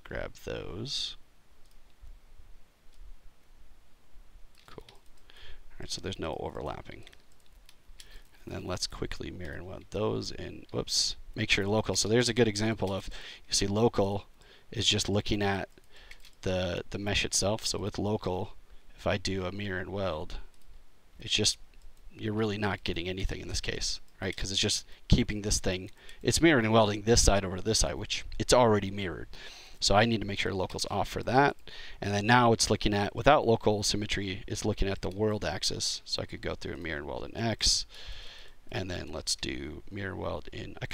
grab those. Alright, so there's no overlapping. And then let's quickly mirror and weld those in. Whoops. Make sure local. So there's a good example of, you see local is just looking at the mesh itself. So with local, if I do a mirror and weld, it's just, you're really not getting anything in this case, right? Because it's just keeping this thing, it's mirroring and welding this side over to this side, which it's already mirrored. So I need to make sure local's off for that. And then now it's looking at, without local symmetry, it's looking at the world axis. So I could go through and mirror and weld in X. And then let's do mirror weld in, I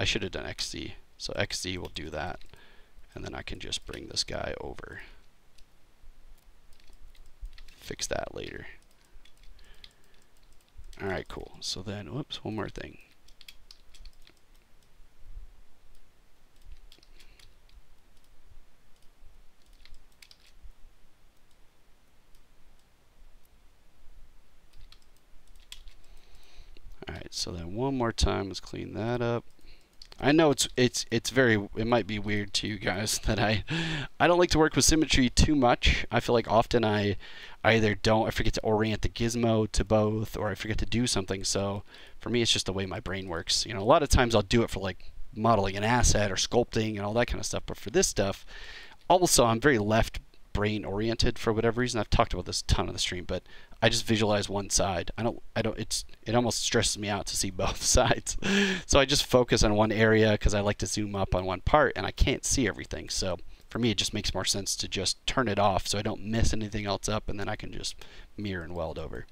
should have done XZ. So XZ will do that. And then I can just bring this guy over. Fix that later. Alright, cool. So then, whoops, one more thing. Alright, so then one more time, let's clean that up. I know it might be weird to you guys that I don't like to work with symmetry too much. I feel like often I forget to orient the gizmo to both, or I forget to do something. So for me, it's just the way my brain works. You know, a lot of times I'll do it for like modeling an asset or sculpting and all that kind of stuff. But for this stuff, also I'm very left brain oriented for whatever reason. I've talked about this a ton on the stream, but I just visualize one side. It almost stresses me out to see both sides. So I just focus on one area because I like to zoom up on one part and I can't see everything. So for me, it just makes more sense to just turn it off so I don't mess anything else up, and then I can just mirror and weld over.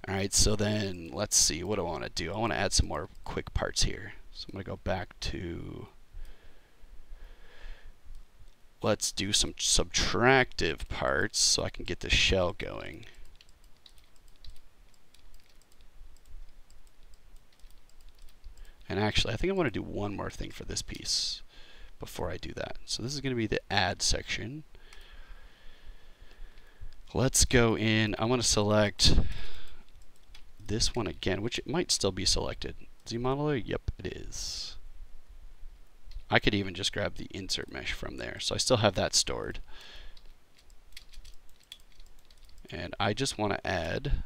Alright, so then let's see, what do I want to do? I want to add some more quick parts here. So I'm going to go back to, let's do some subtractive parts so I can get the shell going. And actually, I think I want to do one more thing for this piece before I do that. So this is going to be the add section. Let's go in. I want to select this one again, which it might still be selected. ZModeler? Yep, it is. I could even just grab the insert mesh from there. So I still have that stored. And I just want to add, I'm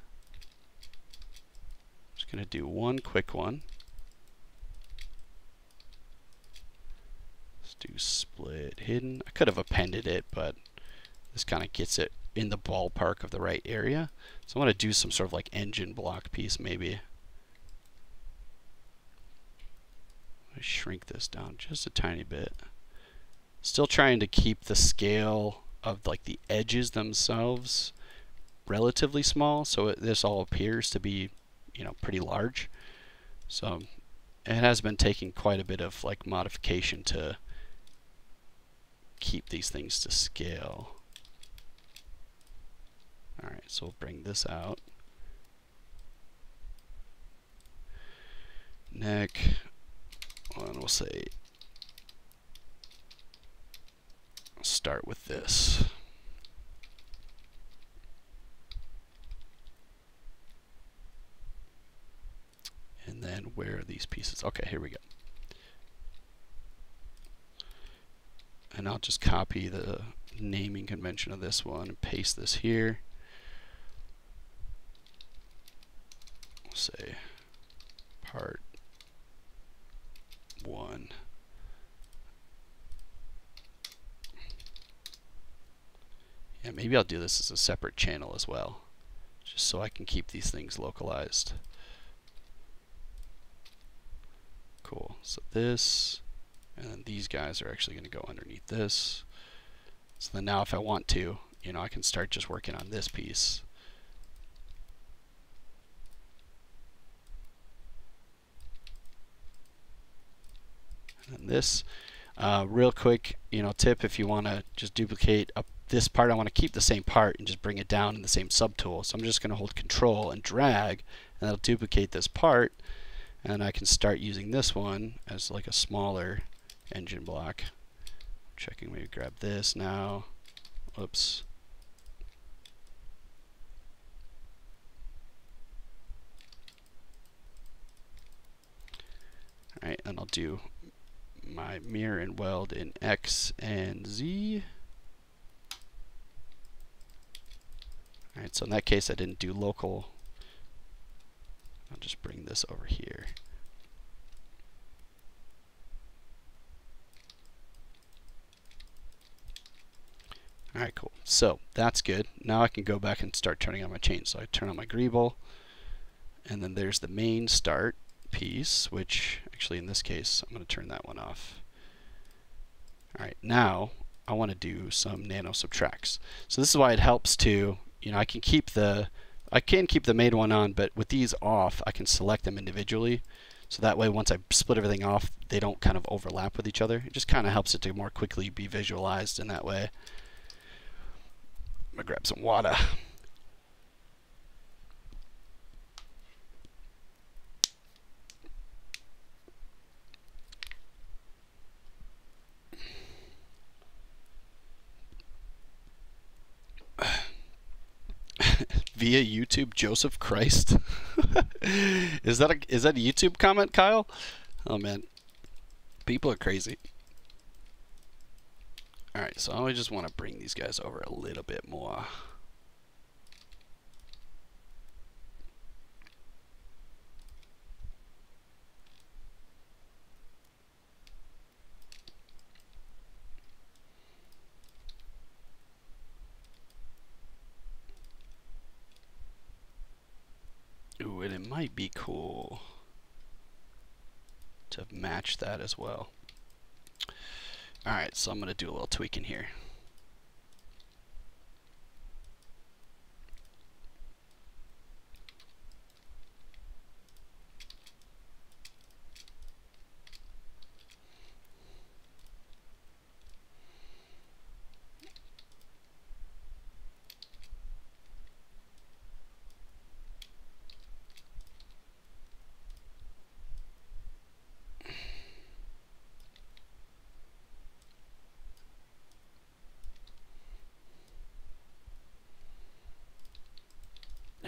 just going to do one quick one. Let's do split hidden. I could have appended it, but this kind of gets it in the ballpark of the right area. So I want to do some sort of like engine block piece maybe. I shrink this down just a tiny bit. Still trying to keep the scale of like the edges themselves relatively small, so this all appears to be, you know, pretty large. So it has been taking quite a bit of like modification to keep these things to scale. Alright, so we'll bring this out. Neck. And we'll say start with this. And then where are these pieces? Okay, here we go. And I'll just copy the naming convention of this one and paste this here. We'll say part 1. Yeah, maybe I'll do this as a separate channel as well, just so I can keep these things localized. Cool. So this, and then these guys are actually going to go underneath this. So then now if I want to, you know, I can start just working on this piece. And then this, real quick, you know, tip if you want to just duplicate this part, I want to keep the same part and just bring it down in the same subtool. So I'm just going to hold Control and drag, and that'll duplicate this part. And I can start using this one as like a smaller engine block. Checking, maybe grab this now. Oops. Alright, and I'll do my mirror and weld in X and Z. Alright, so in that case I didn't do local. I'll just bring this over here. Alright, cool. So that's good. Now I can go back and start turning on my chain. So I turn on my greeble, and then there's the main start piece, which actually in this case I'm going to turn that one off. Alright, now I want to do some nano subtracts. So this is why it helps to, you know, I can keep the main one on, but with these off I can select them individually. So that way once I split everything off, they don't kind of overlap with each other. It just kind of helps it to more quickly be visualized in that way. I'm gonna grab some water. Via YouTube, Joseph Christ. Is that a YouTube comment, Kyle? Oh man, people are crazy. All right, so I just want to bring these guys over a little bit more. Ooh, and it might be cool to match that as well. Alright, so I'm going to do a little tweaking here.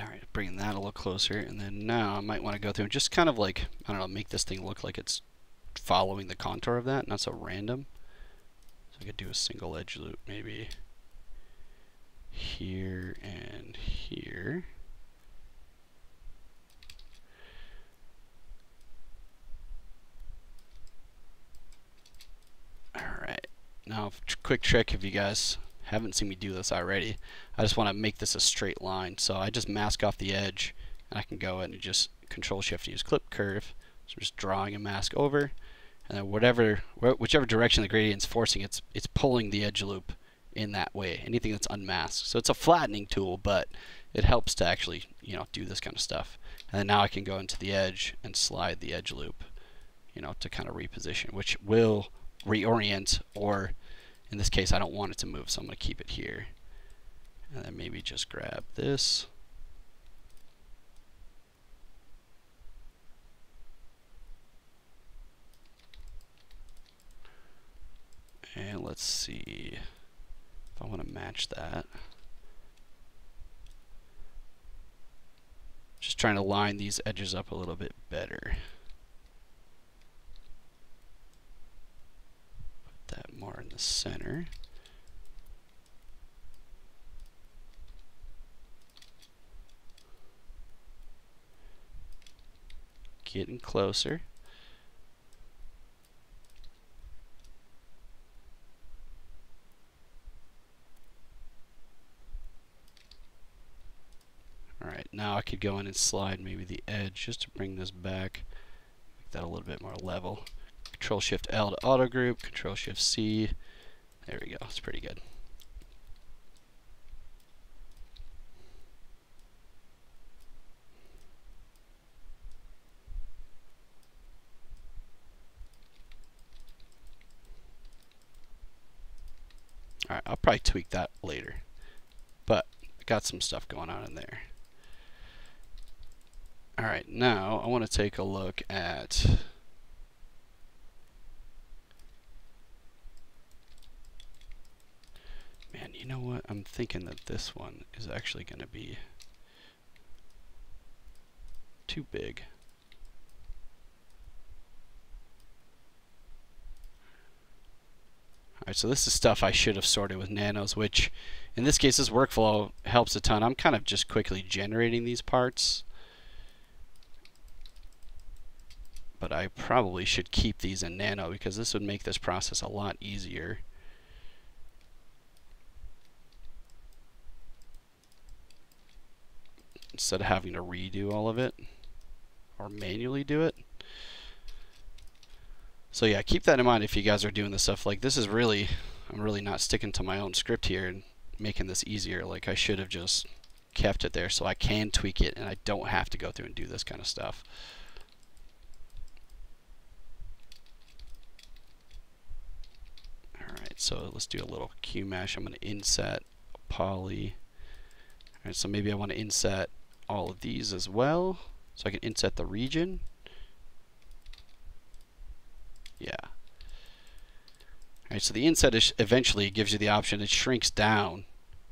Alright, bringing that a little closer, and then now I might want to go through and just kind of like, I don't know, make this thing look like it's following the contour of that, not so random. So I could do a single edge loop maybe here and here. Alright, now quick trick if you guys haven't seen me do this already. I just want to make this a straight line, so I just mask off the edge, and I can go in and just Control Shift and use Clip Curve. So I'm just drawing a mask over, and then whichever direction the gradient's forcing, it's pulling the edge loop in that way. Anything that's unmasked. So it's a flattening tool, but it helps to actually, you know, do this kind of stuff. And then now I can go into the edge and slide the edge loop, you know, to kind of reposition, which will reorient, or in this case I don't want it to move, so I'm going to keep it here. And then maybe just grab this. And let's see if I want to match that. Just trying to line these edges up a little bit better. Put that more in the center. Getting closer. Alright, now I could go in and slide maybe the edge just to bring this back. Make that a little bit more level. Control-Shift-L to auto group, Control-Shift-C. There we go, it's pretty good. Alright, I'll probably tweak that later. But I got some stuff going on in there. Alright, now I want to take a look at man, you know what? I'm thinking that this one is actually going to be too big. Alright, so this is stuff I should have sorted with nanos, which in this case, this workflow helps a ton. I'm kind of just quickly generating these parts. But I probably should keep these in nano because this would make this process a lot easier. Instead of having to redo all of it or manually do it. So yeah, keep that in mind if you guys are doing this stuff. Like this is really, I'm really not sticking to my own script here and making this easier. Like I should have just kept it there so I can tweak it and I don't have to go through and do this kind of stuff. Alright, so let's do a little Q mesh. I'm going to inset a poly. Alright, so maybe I want to inset all of these as well. So I can inset the region. Yeah. Alright, so the inset is eventually gives you the option, it shrinks down.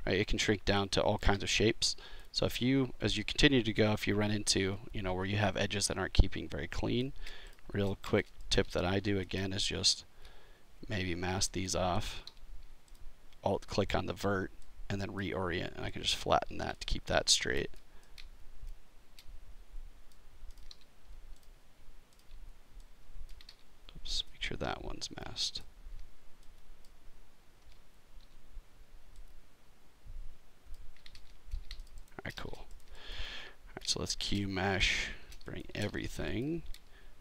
Right? It can shrink down to all kinds of shapes. So if you, as you continue to go, if you run into, you know, where you have edges that aren't keeping very clean, real quick tip that I do again is just maybe mask these off, alt click on the vert, and then reorient, and I can just flatten that to keep that straight. Oops, make sure that one's masked. Alright, cool. Alright, so let's Q mesh, bring everything.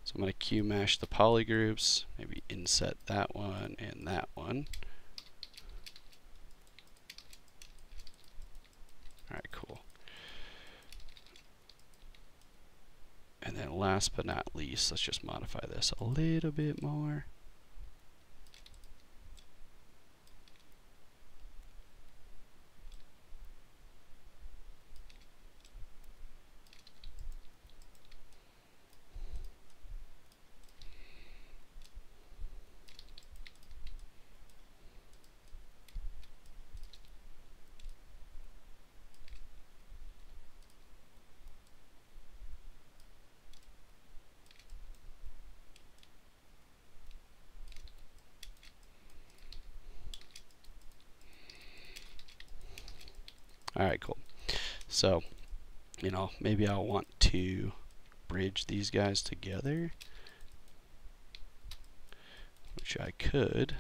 So I'm going to Q mesh the poly groups, maybe inset that one and that one. Alright, cool. And then last but not least, let's just modify this a little bit more. Alright, cool. So, you know, maybe I'll want to bridge these guys together, which I could.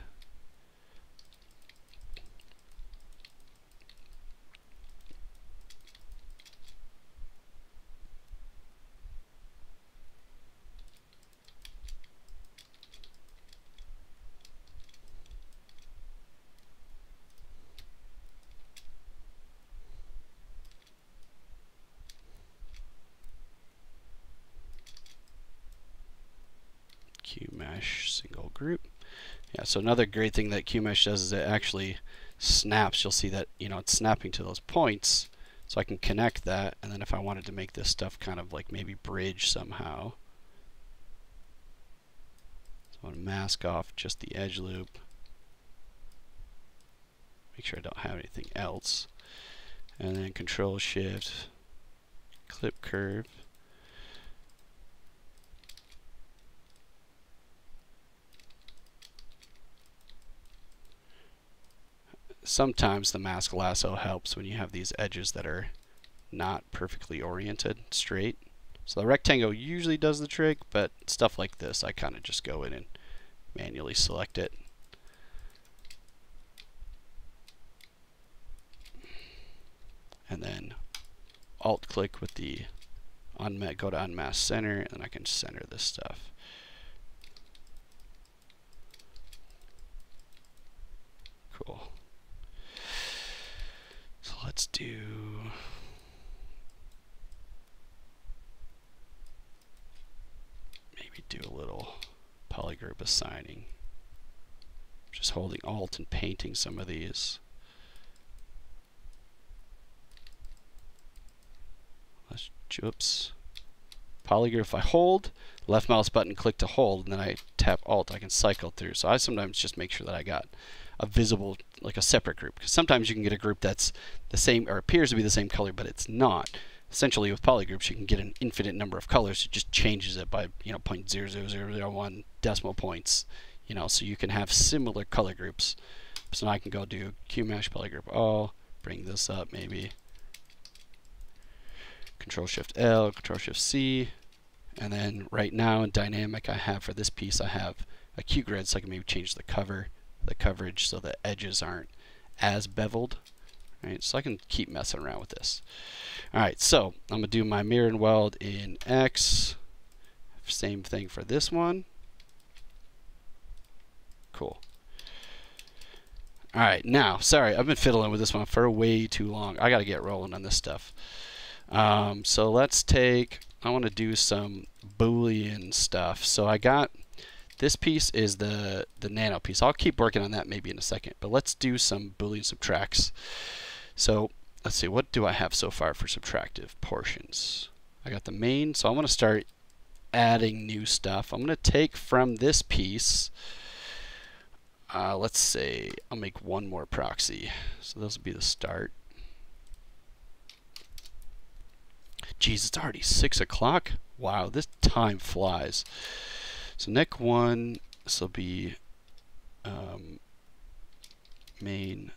QMesh single group. Yeah, so another great thing that QMesh does is it actually snaps. You'll see that, you know, it's snapping to those points, so I can connect that, and then if I wanted to make this stuff kind of like maybe bridge somehow, so I'm going to mask off just the edge loop, make sure I don't have anything else. And then Control Shift, Clip Curve. Sometimes the mask lasso helps when you have these edges that are not perfectly oriented straight. So the rectangle usually does the trick, but stuff like this, I kind of just go in and manually select it. And then Alt click with the go to Unmask Center, and I can center this stuff. Cool. So let's do a little polygroup assigning. Just holding Alt and painting some of these. Oops. Polygroup, if I hold, left mouse button, click to hold, and then I tap Alt, I can cycle through. So I sometimes just make sure that I got a visible, like a separate group. Because sometimes you can get a group that's the same, or appears to be the same color, but it's not. Essentially, with polygroups, you can get an infinite number of colors. It just changes it by, 0.00001 decimal points. So you can have similar color groups. So now I can go do QMesh polygroup all, bring this up maybe. Control Shift L, Control Shift C, and then right now in dynamic I have for this piece I have a Q grid, so I can maybe change the coverage so the edges aren't as beveled. Right, so I can keep messing around with this. Alright, so I'm gonna do my mirror and weld in X. Same thing for this one. Cool. Alright, now, sorry, I've been fiddling with this one for way too long. I gotta get rolling on this stuff. So let's take, I want to do some Boolean stuff. So I got, this piece is the nano piece. I'll keep working on that maybe in a second, but let's do some Boolean subtracts. So let's see, what do I have so far for subtractive portions? I got the main, so I want to start adding new stuff. I'm going to take from this piece, let's say I'll make one more proxy. So this will be the start. Geez, it's already 6 o'clock. Wow, this time flies. So neck 1, this will be main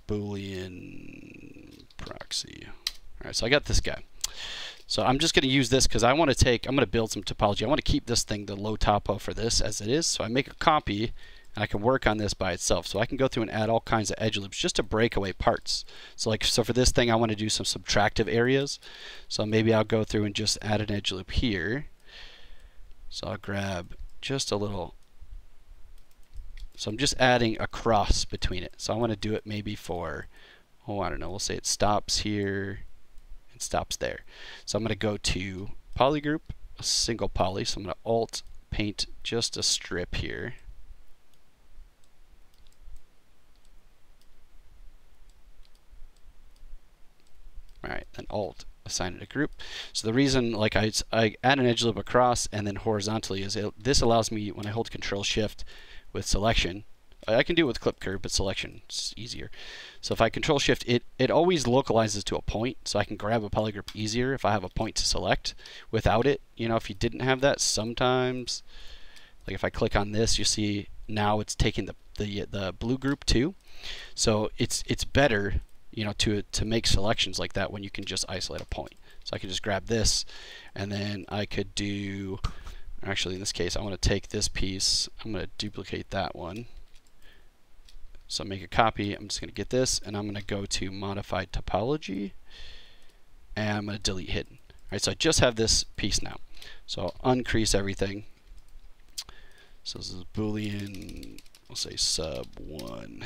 Boolean proxy. All right, so I got this guy. So I'm just going to use this because I'm going to build some topology. I want to keep this thing, the low topo for this as it is. So I make a copy and I can work on this by itself. So I can go through and add all kinds of edge loops just to break away parts. So for this thing I want to do some subtractive areas. So maybe I'll go through and just add an edge loop here. So I'll grab just a little. So I'm just adding a cross between it. So I want to do it maybe for, I don't know, we'll say it stops here and stops there. So I'm going to go to polygroup, a single poly. So I'm going to Alt paint just a strip here. Alright, then Alt, assign it a group. So the reason I add an edge loop across and then horizontally is this allows me, when I hold Control Shift with selection, I can do it with clip curve, but selection is easier. So if I Control Shift, it always localizes to a point, so I can grab a polygroup easier if I have a point to select. Without it, if you didn't have that, sometimes, like if I click on this, you see now it's taking the blue group too. So it's better, to make selections like that when you can just isolate a point. So I can just grab this, and then I could do, actually in this case, I want to take this piece, I'm going to duplicate that one. So make a copy, I'm just going to get this, and I'm going to go to Modified Topology, and I'm going to delete Hidden. Alright, so I just have this piece now. So I'll uncrease everything. So this is Boolean, we'll say sub 1.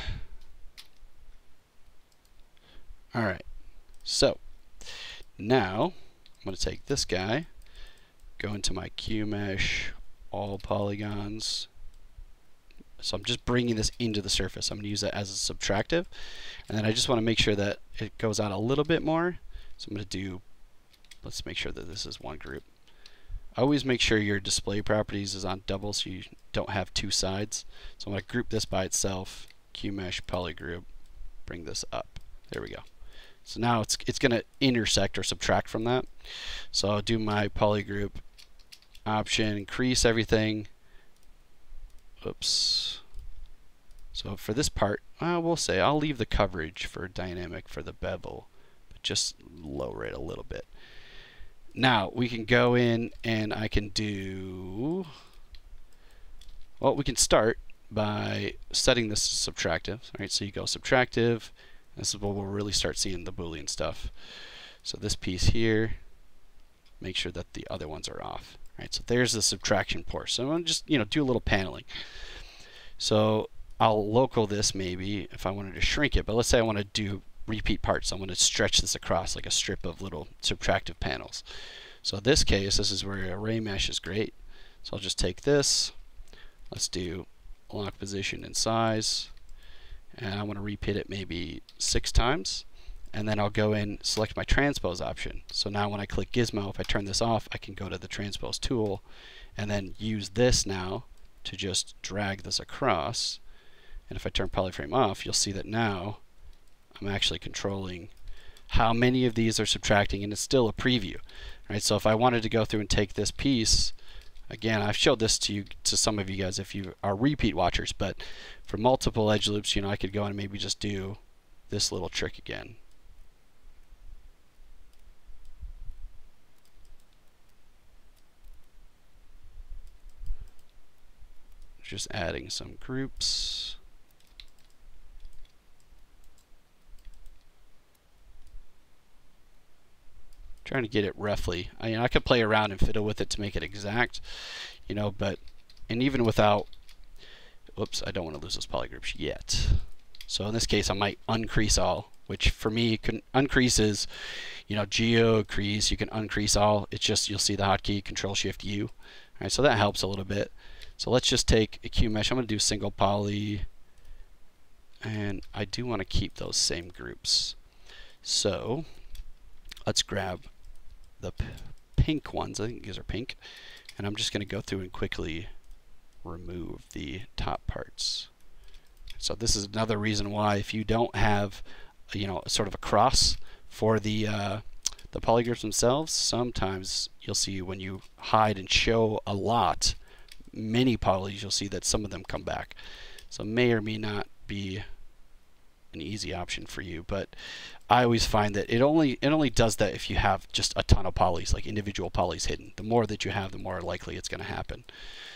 Alright, so now I'm going to take this guy, go into my QMesh, all polygons. So I'm just bringing this into the surface. I'm going to use that as a subtractive. And then I just want to make sure that it goes out a little bit more. So I'm going to do, let's make sure that this is one group. Always make sure your display properties is on double so you don't have two sides. So I'm going to group this by itself, QMesh polygroup. bring this up. There we go. So now it's going to intersect or subtract from that. So I'll do my polygroup option, increase everything. Oops. So for this part, we'll say I'll leave the coverage for dynamic for the bevel, but just lower it a little bit. Now we can go in and I can do, well, we can start by setting this to subtractive. All right, so you go subtractive. This is where we'll really start seeing the Boolean stuff. So this piece here, make sure that the other ones are off. All right, so there's the subtraction port. So I'm going to just do a little paneling. So I'll local this maybe if I wanted to shrink it, but let's say I want to do repeat parts. I'm going to stretch this across like a strip of little subtractive panels. So in this case, this is where ArrayMesh is great. So I'll just take this. Let's do lock position and size. And I want to repeat it maybe 6 times. And then I'll go in, select my transpose option. So now when I click Gizmo, if I turn this off, I can go to the transpose tool and then use this now to just drag this across. And if I turn polyframe off, you'll see that now I'm actually controlling how many of these are subtracting, and it's still a preview. Right? So if I wanted to go through and take this piece, again, I've showed this to some of you guys if you are repeat watchers, but for multiple edge loops, I could go and maybe just do this little trick again. Just adding some groups. Trying to get it roughly. I could play around and fiddle with it to make it exact, but even without, whoops, I don't want to lose those polygroups yet. So in this case, I might uncrease all, which for me, uncrease is, geo crease. You can uncrease all. It's just you'll see the hotkey Control-Shift-U. All right, so that helps a little bit. So let's just take a Q mesh. I'm going to do single poly, and I do want to keep those same groups. So let's grab the pink ones. I think these are pink, and I'm just going to go through and quickly remove the top parts. So this is another reason why if you don't have sort of a cross for the polygroups themselves, sometimes you'll see when you hide and show a lot many polys, you'll see that some of them come back. So it may or may not be an easy option for you, but I always find that it only does that if you have just a ton of polys, like individual polys hidden. The more that you have, the more likely it's going to happen.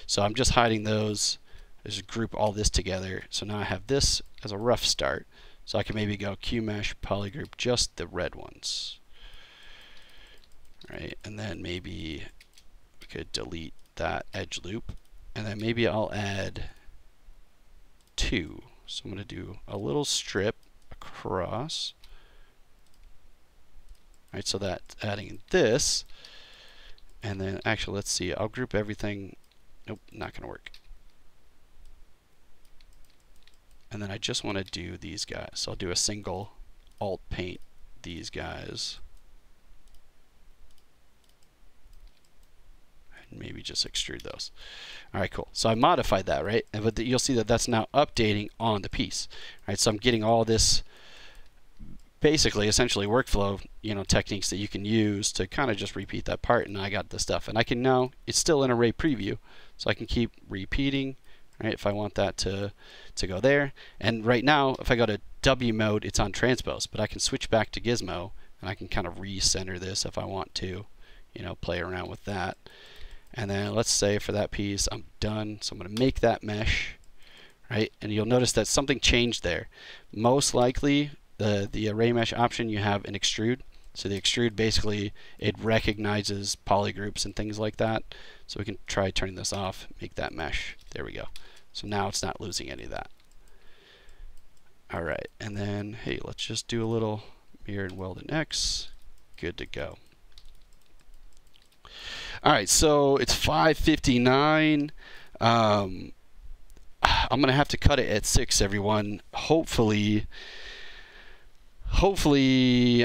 So I'm just hiding those. Just group all this together. So now I have this as a rough start. So I can maybe go QMesh polygroup just the red ones. Right, and then maybe we could delete that edge loop, and then maybe I'll add 2. So I'm going to do a little strip across. Right, so that's adding this, and then actually let's see, I'll group everything. Nope, not going to work. And then I just want to do these guys. So I'll do a single alt paint these guys. And maybe just extrude those. All right, cool. So I modified that, right? But you'll see that that's now updating on the piece. Right? So I'm getting all this basically essentially workflow techniques that you can use to kind of just repeat that part, and I got the stuff. And I can now, it's still in array preview, so I can keep repeating. Right, if I want that to go there. And right now, if I go to W mode, it's on transpose, but I can switch back to Gizmo, and I can kind of recenter this if I want to, play around with that. And then let's say for that piece, I'm done. So I'm going to make that mesh, right? And you'll notice that something changed there. Most likely, the ArrayMesh option, you have an extrude. So the extrude, basically, it recognizes polygroups and things like that. So we can try turning this off, make that mesh. There we go. So now it's not losing any of that. All right, and then, hey, let's just do a little mirror and weld in X. Good to go. All right, so it's 5:59. I'm going to have to cut it at 6, everyone. Hopefully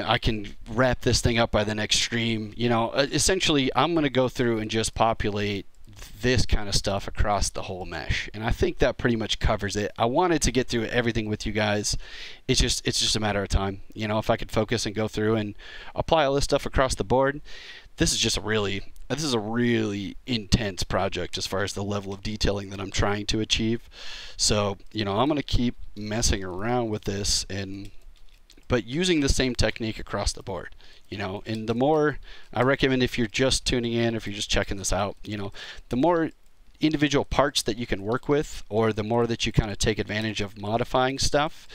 I can wrap this thing up by the next stream. Essentially, I'm going to go through and just populate this kind of stuff across the whole mesh. And I think that pretty much covers it. I wanted to get through everything with you guys. It's just a matter of time. You know, if I could focus and go through and apply all this stuff across the board, this is a really intense project as far as the level of detailing that I'm trying to achieve. So, you know, I'm going to keep messing around with this, but using the same technique across the board. You know, and the more, I recommend, if you're just tuning in, if you're just checking this out, you know, the more individual parts that you can work with, or the more that you kind of take advantage of modifying stuff,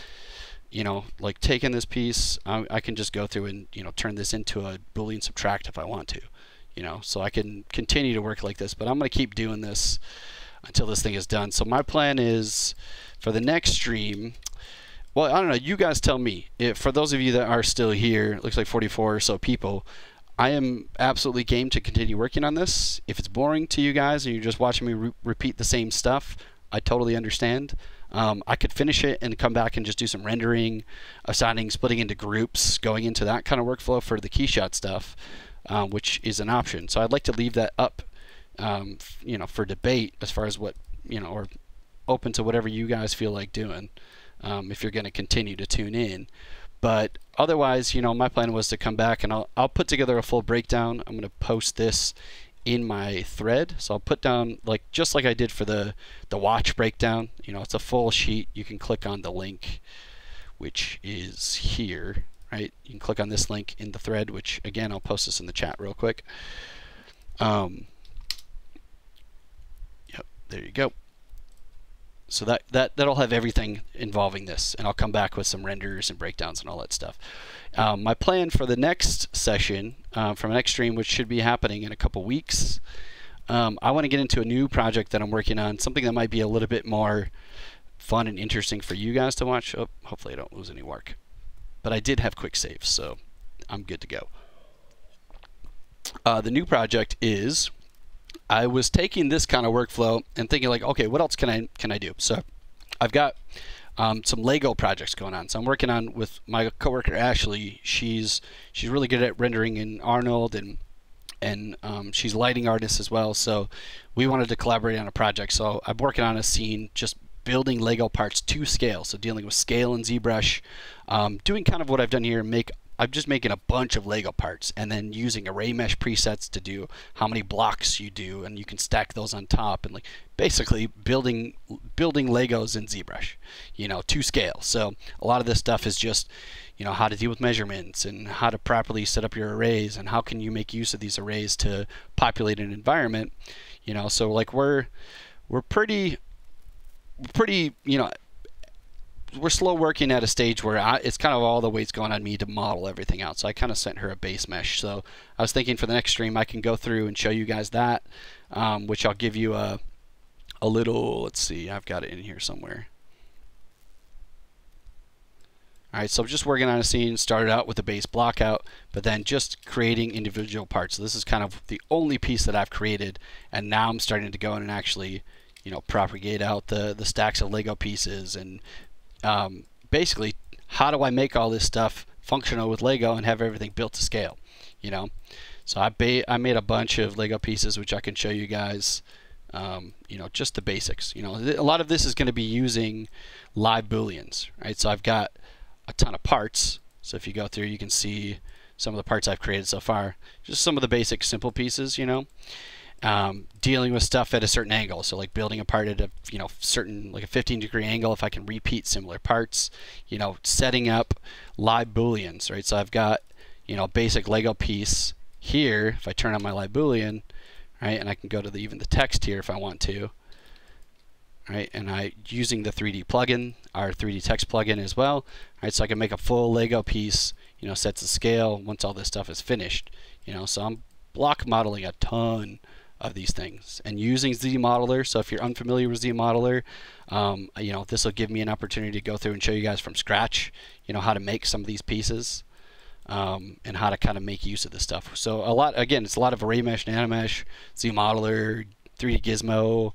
you know, like taking this piece, I can just go through and, you know, turn this into a Boolean subtract if I want to, you know, so I can continue to work like this, but I'm going to keep doing this until this thing is done. So my plan is for the next stream, well, I don't know, you guys tell me. For those of you that are still here, it looks like 44 or so people, I am absolutely game to continue working on this. If it's boring to you guys and you're just watching me repeat the same stuff, I totally understand. I could finish it and come back and just do some rendering, assigning, splitting into groups, going into that kind of workflow for the keyshot stuff, which is an option. So I'd like to leave that up, you know, for debate as far as what, you know, or open to whatever you guys feel like doing. If you're going to continue to tune in. But otherwise, you know, my plan was to come back and I'll put together a full breakdown. I'm going to post this in my thread. So I'll put down, like, just like I did for the watch breakdown. You know, it's a full sheet. You can click on the link, which is here, right? You can click on this link in the thread, which, again, I'll post this in the chat real quick. Yep, there you go. So that'll have everything involving this, and I'll come back with some renders and breakdowns and all that stuff. My plan for the next session, from the next stream, which should be happening in a couple weeks, I want to get into a new project that I'm working on, something that might be a little bit more fun and interesting for you guys to watch. Oh, hopefully I don't lose any work. But I did have quick saves, so I'm good to go. The new project is, I was taking this kind of workflow and thinking like, okay, what else can I do? So I've got some Lego projects going on. So I'm working on with my coworker Ashley. She's really good at rendering in Arnold, and she's a lighting artist as well. So we wanted to collaborate on a project. So I'm working on a scene just building Lego parts to scale. So dealing with scale in ZBrush, doing kind of what I've done here. I'm just making a bunch of Lego parts and then using ArrayMesh presets to do how many blocks you do, and you can stack those on top, and like basically building Legos in ZBrush, you know, to scale. So a lot of this stuff is just, you know, how to deal with measurements and how to properly set up your arrays and how can you make use of these arrays to populate an environment, you know. So like we're pretty, you know, we're slow working at a stage where it's kind of all the weight's going on me to model everything out. So I kind of sent her a base mesh. So I was thinking for the next stream I can go through and show you guys that, which I'll give you a little, let's see, I've got it in here somewhere. Alright, so I'm just working on a scene, started out with a base block out, but then just creating individual parts. So this is kind of the only piece that I've created, and now I'm starting to go in and actually, you know, propagate out the stacks of Lego pieces, and basically, how do I make all this stuff functional with Lego and have everything built to scale, you know? So I made a bunch of Lego pieces, which I can show you guys, you know, just the basics. You know, a lot of this is going to be using live Booleans, right? So I've got a ton of parts. So if you go through, you can see some of the parts I've created so far. Just some of the basic simple pieces, you know. Dealing with stuff at a certain angle, so like building a part at a, you know, certain, like a 15-degree angle if I can repeat similar parts, you know, setting up live Booleans, right? So I've got, you know, basic Lego piece here. If I turn on my live Boolean, right, and I can go to even the text here if I want to, right, and using the 3D plugin, our 3D text plugin as well, right, so I can make a full Lego piece, you know, sets the scale once all this stuff is finished, you know. So I'm block modeling a ton of these things and using ZModeler. So if you're unfamiliar with ZModeler, you know, this will give me an opportunity to go through and show you guys from scratch, you know, how to make some of these pieces, and how to kind of make use of this stuff. So a lot, again, it's a lot of ArrayMesh, NanoMesh, ZModeler, 3D Gizmo,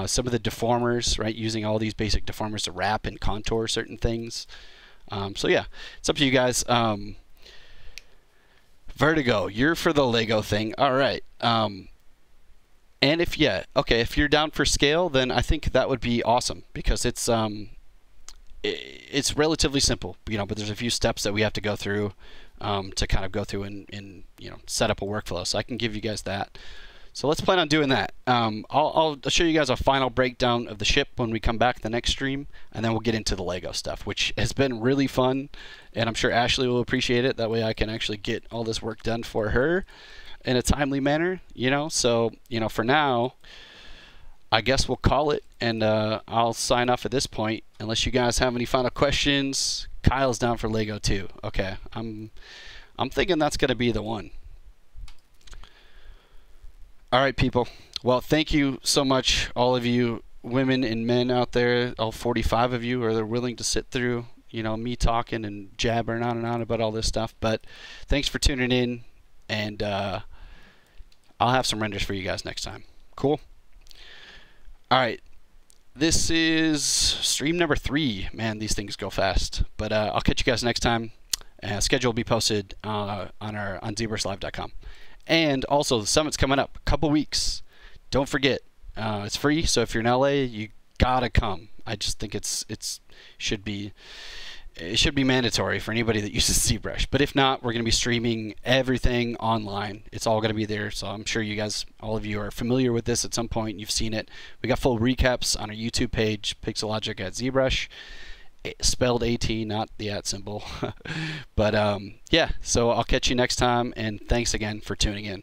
some of the deformers, right, using all these basic deformers to wrap and contour certain things. So yeah, it's up to you guys. Vertigo, you're for the Lego thing. All right. And if if you're down for scale, then I think that would be awesome, because it's relatively simple, but there's a few steps that we have to go through to kind of go through and set up a workflow. So I can give you guys that. So let's plan on doing that. I'll show you guys a final breakdown of the ship when we come back the next stream, and then we'll get into the Lego stuff, which has been really fun, and I'm sure Ashley will appreciate it. That way I can actually get all this work done for her in a timely manner, So, for now, I guess we'll call it, and I'll sign off at this point, unless you guys have any final questions. Kyle's down for Lego too. Okay, I'm thinking that's going to be the one. All right, people. Well, thank you so much, all of you women and men out there, all 45 of you are willing to sit through, me talking and jabbering on and on about all this stuff. But thanks for tuning in, and I'll have some renders for you guys next time. Cool? All right. This is stream number 3. Man, these things go fast. But I'll catch you guys next time. Schedule will be posted on ZBrushLive.com. And also, the summit's coming up, a couple weeks. Don't forget, it's free. So if you're in LA, you gotta come. I just think it should be mandatory for anybody that uses ZBrush. But if not, we're going to be streaming everything online. It's all going to be there. So I'm sure you guys, all of you, are familiar with this at some point. You've seen it. We got full recaps on our YouTube page, Pixelogic at ZBrush, spelled AT, not the @ symbol. But yeah, so I'll catch you next time, and thanks again for tuning in.